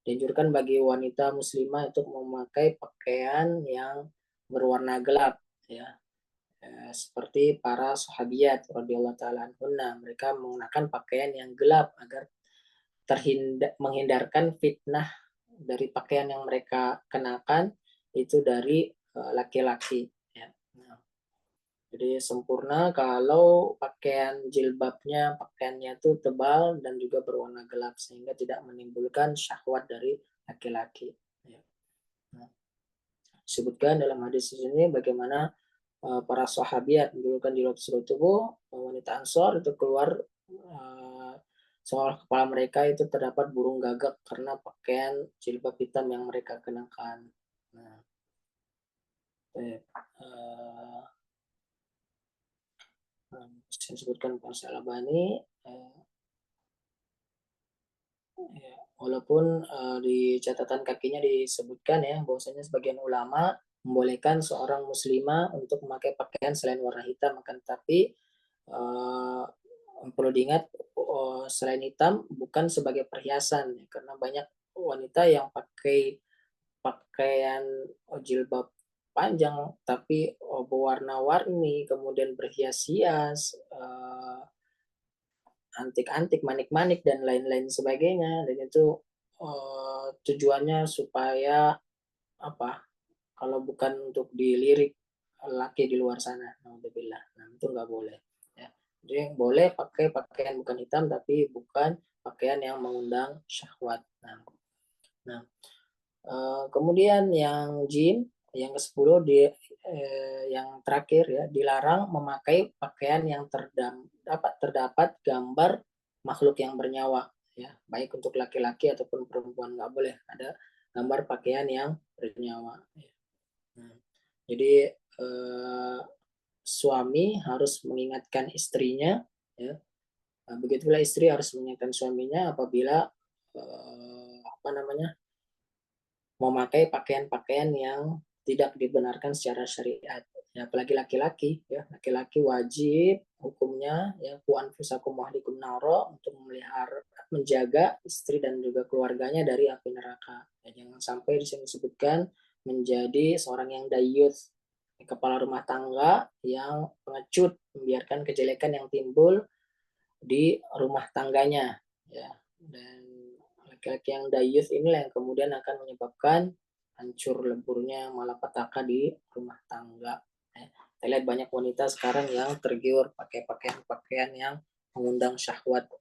Dianjurkan bagi wanita muslimah untuk memakai pakaian yang berwarna gelap, ya. Seperti para sahabiat radhiyallahu taala anhunna, mereka menggunakan pakaian yang gelap agar menghindarkan fitnah dari pakaian yang mereka kenakan itu dari laki-laki, ya. Nah, jadi sempurna kalau pakaian jilbabnya, pakaiannya itu tebal dan juga berwarna gelap sehingga tidak menimbulkan syahwat dari laki-laki. Ya. Nah, disebutkan dalam hadis ini bagaimana para sahabiat menjulurkan jilbab seluruh tubuh, wanita Ansor itu keluar soal kepala mereka itu terdapat burung gagak karena pakaian jilbab hitam yang mereka kenakan. Nah, saya sebutkan Pak Salabani, ya, walaupun di catatan kakinya disebutkan ya bahwasanya sebagian ulama membolehkan seorang muslimah untuk memakai pakaian selain warna hitam, akan tetapi perlu diingat selain hitam bukan sebagai perhiasan ya, karena banyak wanita yang pakai pakaian jilbab panjang tapi berwarna-warni kemudian berhias-hias, antik-antik, manik-manik dan lain-lain sebagainya, dan itu tujuannya supaya apa? Kalau bukan untuk dilirik laki di luar sana, alhamdulillah. Nah, itu nggak boleh. Ya. Jadi yang boleh pakai pakaian bukan hitam tapi bukan pakaian yang mengundang syahwat. Nah, kemudian yang jim, yang ke-10 yang terakhir ya, dilarang memakai pakaian yang terdapat gambar makhluk yang bernyawa ya, baik untuk laki-laki ataupun perempuan, nggak boleh ada gambar pakaian yang bernyawa. Nah, jadi suami harus mengingatkan istrinya ya. Nah, begitu pula istri harus mengingatkan suaminya apabila apa namanya memakai pakaian-pakaian yang tidak dibenarkan secara syariat. Ya, apalagi laki-laki ya, laki-laki wajib hukumnya ya ku anfusakum wa ahlikum naro, untuk memelihara, menjaga istri dan juga keluarganya dari api neraka. Ya, jangan sampai di sini disebutkan menjadi seorang yang dayuth, kepala rumah tangga yang pengecut, membiarkan kejelekan yang timbul di rumah tangganya ya. Dan laki-laki yang dayuth inilah yang kemudian akan menyebabkan hancur leburnya malapetaka di rumah tangga. Kita lihat banyak wanita sekarang yang tergiur pakai pakaian-pakaian yang mengundang syahwat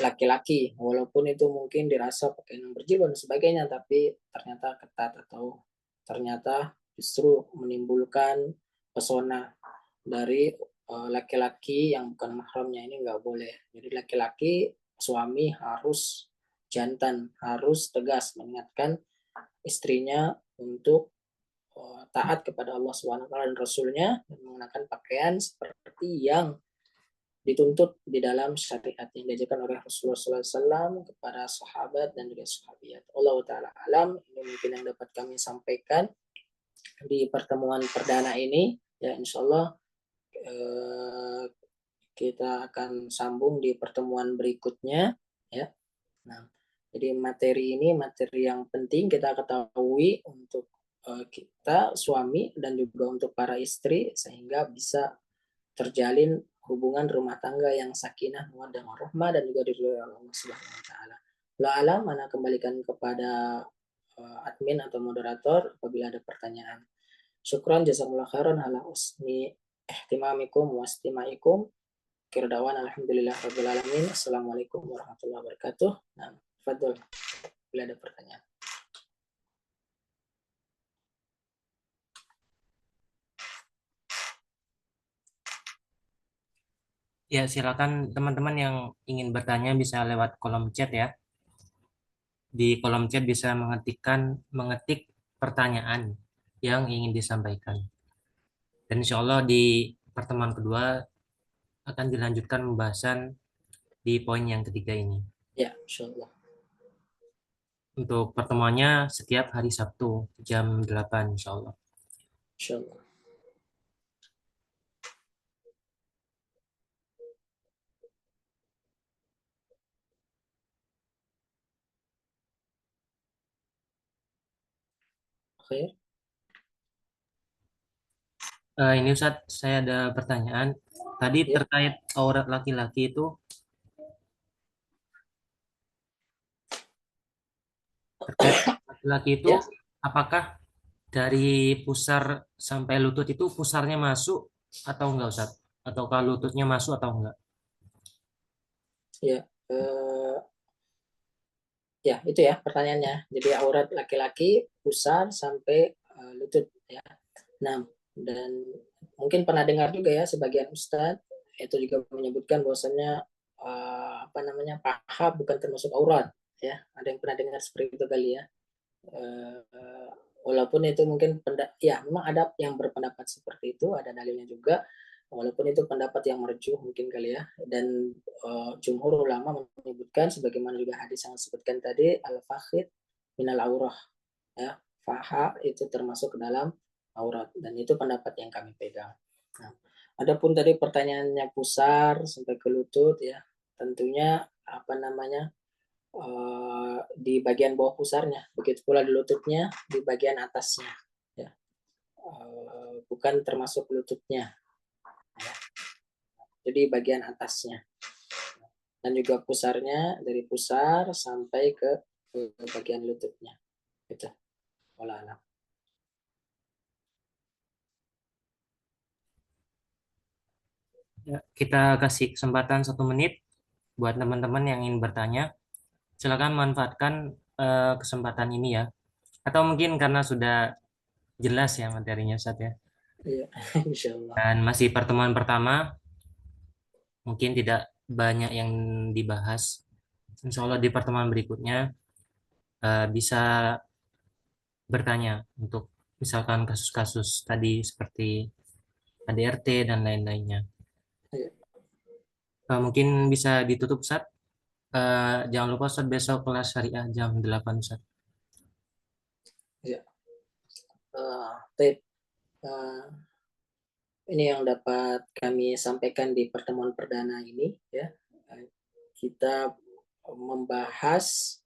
laki-laki, walaupun itu mungkin dirasa pakaian yang berjilbab dan sebagainya, tapi ternyata ketat atau ternyata justru menimbulkan pesona dari laki-laki yang bukan mahramnya, ini nggak boleh. Jadi laki-laki suami harus jantan, harus tegas mengingatkan istrinya untuk taat kepada Allah SWT dan Rasulnya dan menggunakan pakaian seperti yang dituntut di dalam syariat yang diajarkan oleh Rasulullah SAW kepada sahabat dan juga sahabiat. Allah Ta'ala alam, ini mungkin yang dapat kami sampaikan di pertemuan perdana ini. Ya, insya Allah kita akan sambung di pertemuan berikutnya. Ya. Nah, jadi materi ini materi yang penting kita ketahui untuk kita suami dan juga untuk para istri sehingga bisa terjalin hubungan rumah tangga yang sakinah, mawaddah, warahmah dan juga diridhoi Allah Subhanahu wa taala. La alam, mana kembalikan kepada admin atau moderator apabila ada pertanyaan. Syukran jazakumullah khairan ala usni ihtimamikum wa istimaikum. Kirdawan alhamdulillah rabbil alamin. Assalamualaikum warahmatullahi wabarakatuh. Nah, fadol bila ada pertanyaan. Ya, silakan teman-teman yang ingin bertanya bisa lewat kolom chat ya. Di kolom chat bisa mengetik pertanyaan yang ingin disampaikan. Dan insya Allah di pertemuan kedua akan dilanjutkan pembahasan di poin yang ketiga ini. Ya, insyaallah. Untuk pertemuannya setiap hari Sabtu jam 8 insya Allah. Insyaallah. khair. Ini Ustadz, saya ada pertanyaan. Tadi Ya. terkait aurat laki-laki itu, terkait laki-laki itu, Ya, apakah dari pusar sampai lutut itu pusarnya masuk atau enggak Ustadz? Atau kalau lututnya masuk atau enggak? ya, ya itu ya pertanyaannya. Jadi aurat laki-laki pusar sampai lutut ya. Nah, dan mungkin pernah dengar juga ya sebagian ustadz itu juga menyebutkan bahwasanya apa namanya paha bukan termasuk aurat ya. Ada yang pernah dengar seperti itu kali ya. Walaupun itu mungkin ya memang ada yang berpendapat seperti itu, ada dalilnya juga. Walaupun itu pendapat yang merjuh mungkin kali ya. Dan jumhur ulama menyebutkan sebagaimana juga hadis yang disebutkan tadi al-fakhid minal aurah ya. Faha itu termasuk ke dalam aurat dan itu pendapat yang kami pegang. Nah, adapun tadi pertanyaannya pusar sampai ke lutut ya, tentunya apa namanya di bagian bawah pusarnya, begitu pula di lututnya di bagian atasnya, ya. Bukan termasuk lututnya, ya. Jadi bagian atasnya dan juga pusarnya dari pusar sampai ke bagian lututnya, itu. Olah alam. Ya, kita kasih kesempatan 1 menit buat teman-teman yang ingin bertanya. Silakan manfaatkan kesempatan ini ya. Atau mungkin karena sudah jelas ya materinya Ustadz ya. Iya, insya Allah. Dan masih pertemuan pertama, mungkin tidak banyak yang dibahas. Insya Allah di pertemuan berikutnya bisa bertanya untuk misalkan kasus-kasus tadi seperti ADRT dan lain-lainnya. Iya, Mungkin bisa ditutup Ustadz. Jangan lupa Ustadz besok kelas syariah jam 8 Ustadz. iya. Tape, uh, ini yang dapat kami sampaikan di pertemuan perdana ini ya. Kita membahas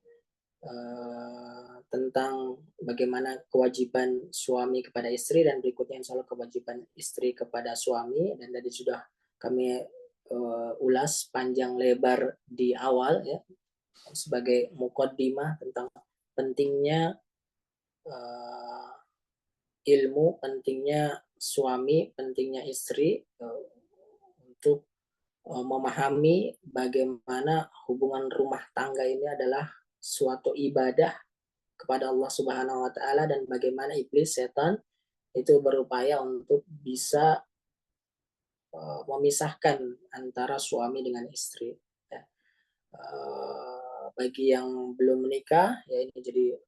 tentang bagaimana kewajiban suami kepada istri dan berikutnya insya Allah kewajiban istri kepada suami dan tadi sudah kami ulas panjang lebar di awal ya sebagai mukaddimah tentang pentingnya uh, ilmu, pentingnya suami, pentingnya istri untuk memahami bagaimana hubungan rumah tangga ini adalah suatu ibadah kepada Allah Subhanahu wa taala dan bagaimana iblis setan itu berupaya untuk bisa memisahkan antara suami dengan istri ya. Bagi yang belum menikah ya ini jadi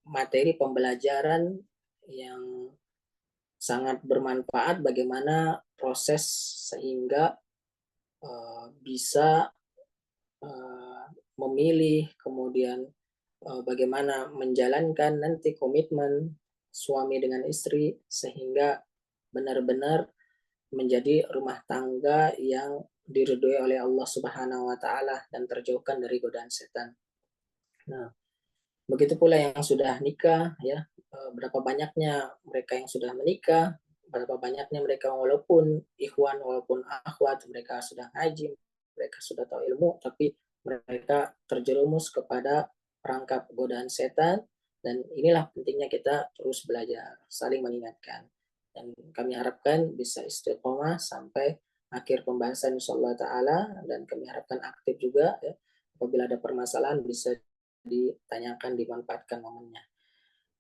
materi pembelajaran yang sangat bermanfaat bagaimana proses sehingga bisa memilih kemudian bagaimana menjalankan nanti komitmen suami dengan istri sehingga benar-benar menjadi rumah tangga yang diridhoi oleh Allah Subhanahu wa taala dan terjauhkan dari godaan setan. Nah, begitu pula yang sudah nikah ya, berapa banyaknya mereka yang sudah menikah, berapa banyaknya mereka walaupun ikhwan walaupun akhwat mereka sudah ngaji, mereka sudah tahu ilmu tapi mereka terjerumus kepada perangkap godaan setan dan inilah pentingnya kita terus belajar, saling mengingatkan. Dan kami harapkan bisa istiqomah sampai akhir pembahasan insyaallah taala dan kami harapkan aktif juga ya. Apabila ada permasalahan bisa ditanyakan, dimanfaatkan momennya.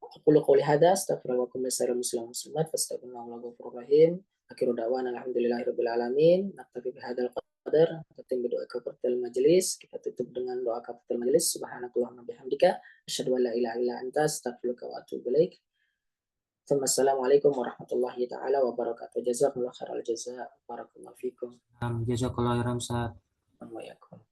Aku lu qouli hada, astaghfirullah wa lakum muslimin muslimat, fastaghfirullaha ghafurur rahim. Akhiru da'wana alhamdulillahirabbil alamin. Naktafi bihadzal qadar, tatim berdoa kafatul majelis. Kita tutup dengan doa kafatul majelis. Subhanakallahumma bihamdika asyhadu an la ilaha illa anta astaghfiruka wa atubu ilaik. Assalamualaikum warahmatullahi taala wabarakatuh. Jazakumullah khairal jazaa. Barakallahu fikum. Jazakallahu khairan Ustadz. Wa iyyakum.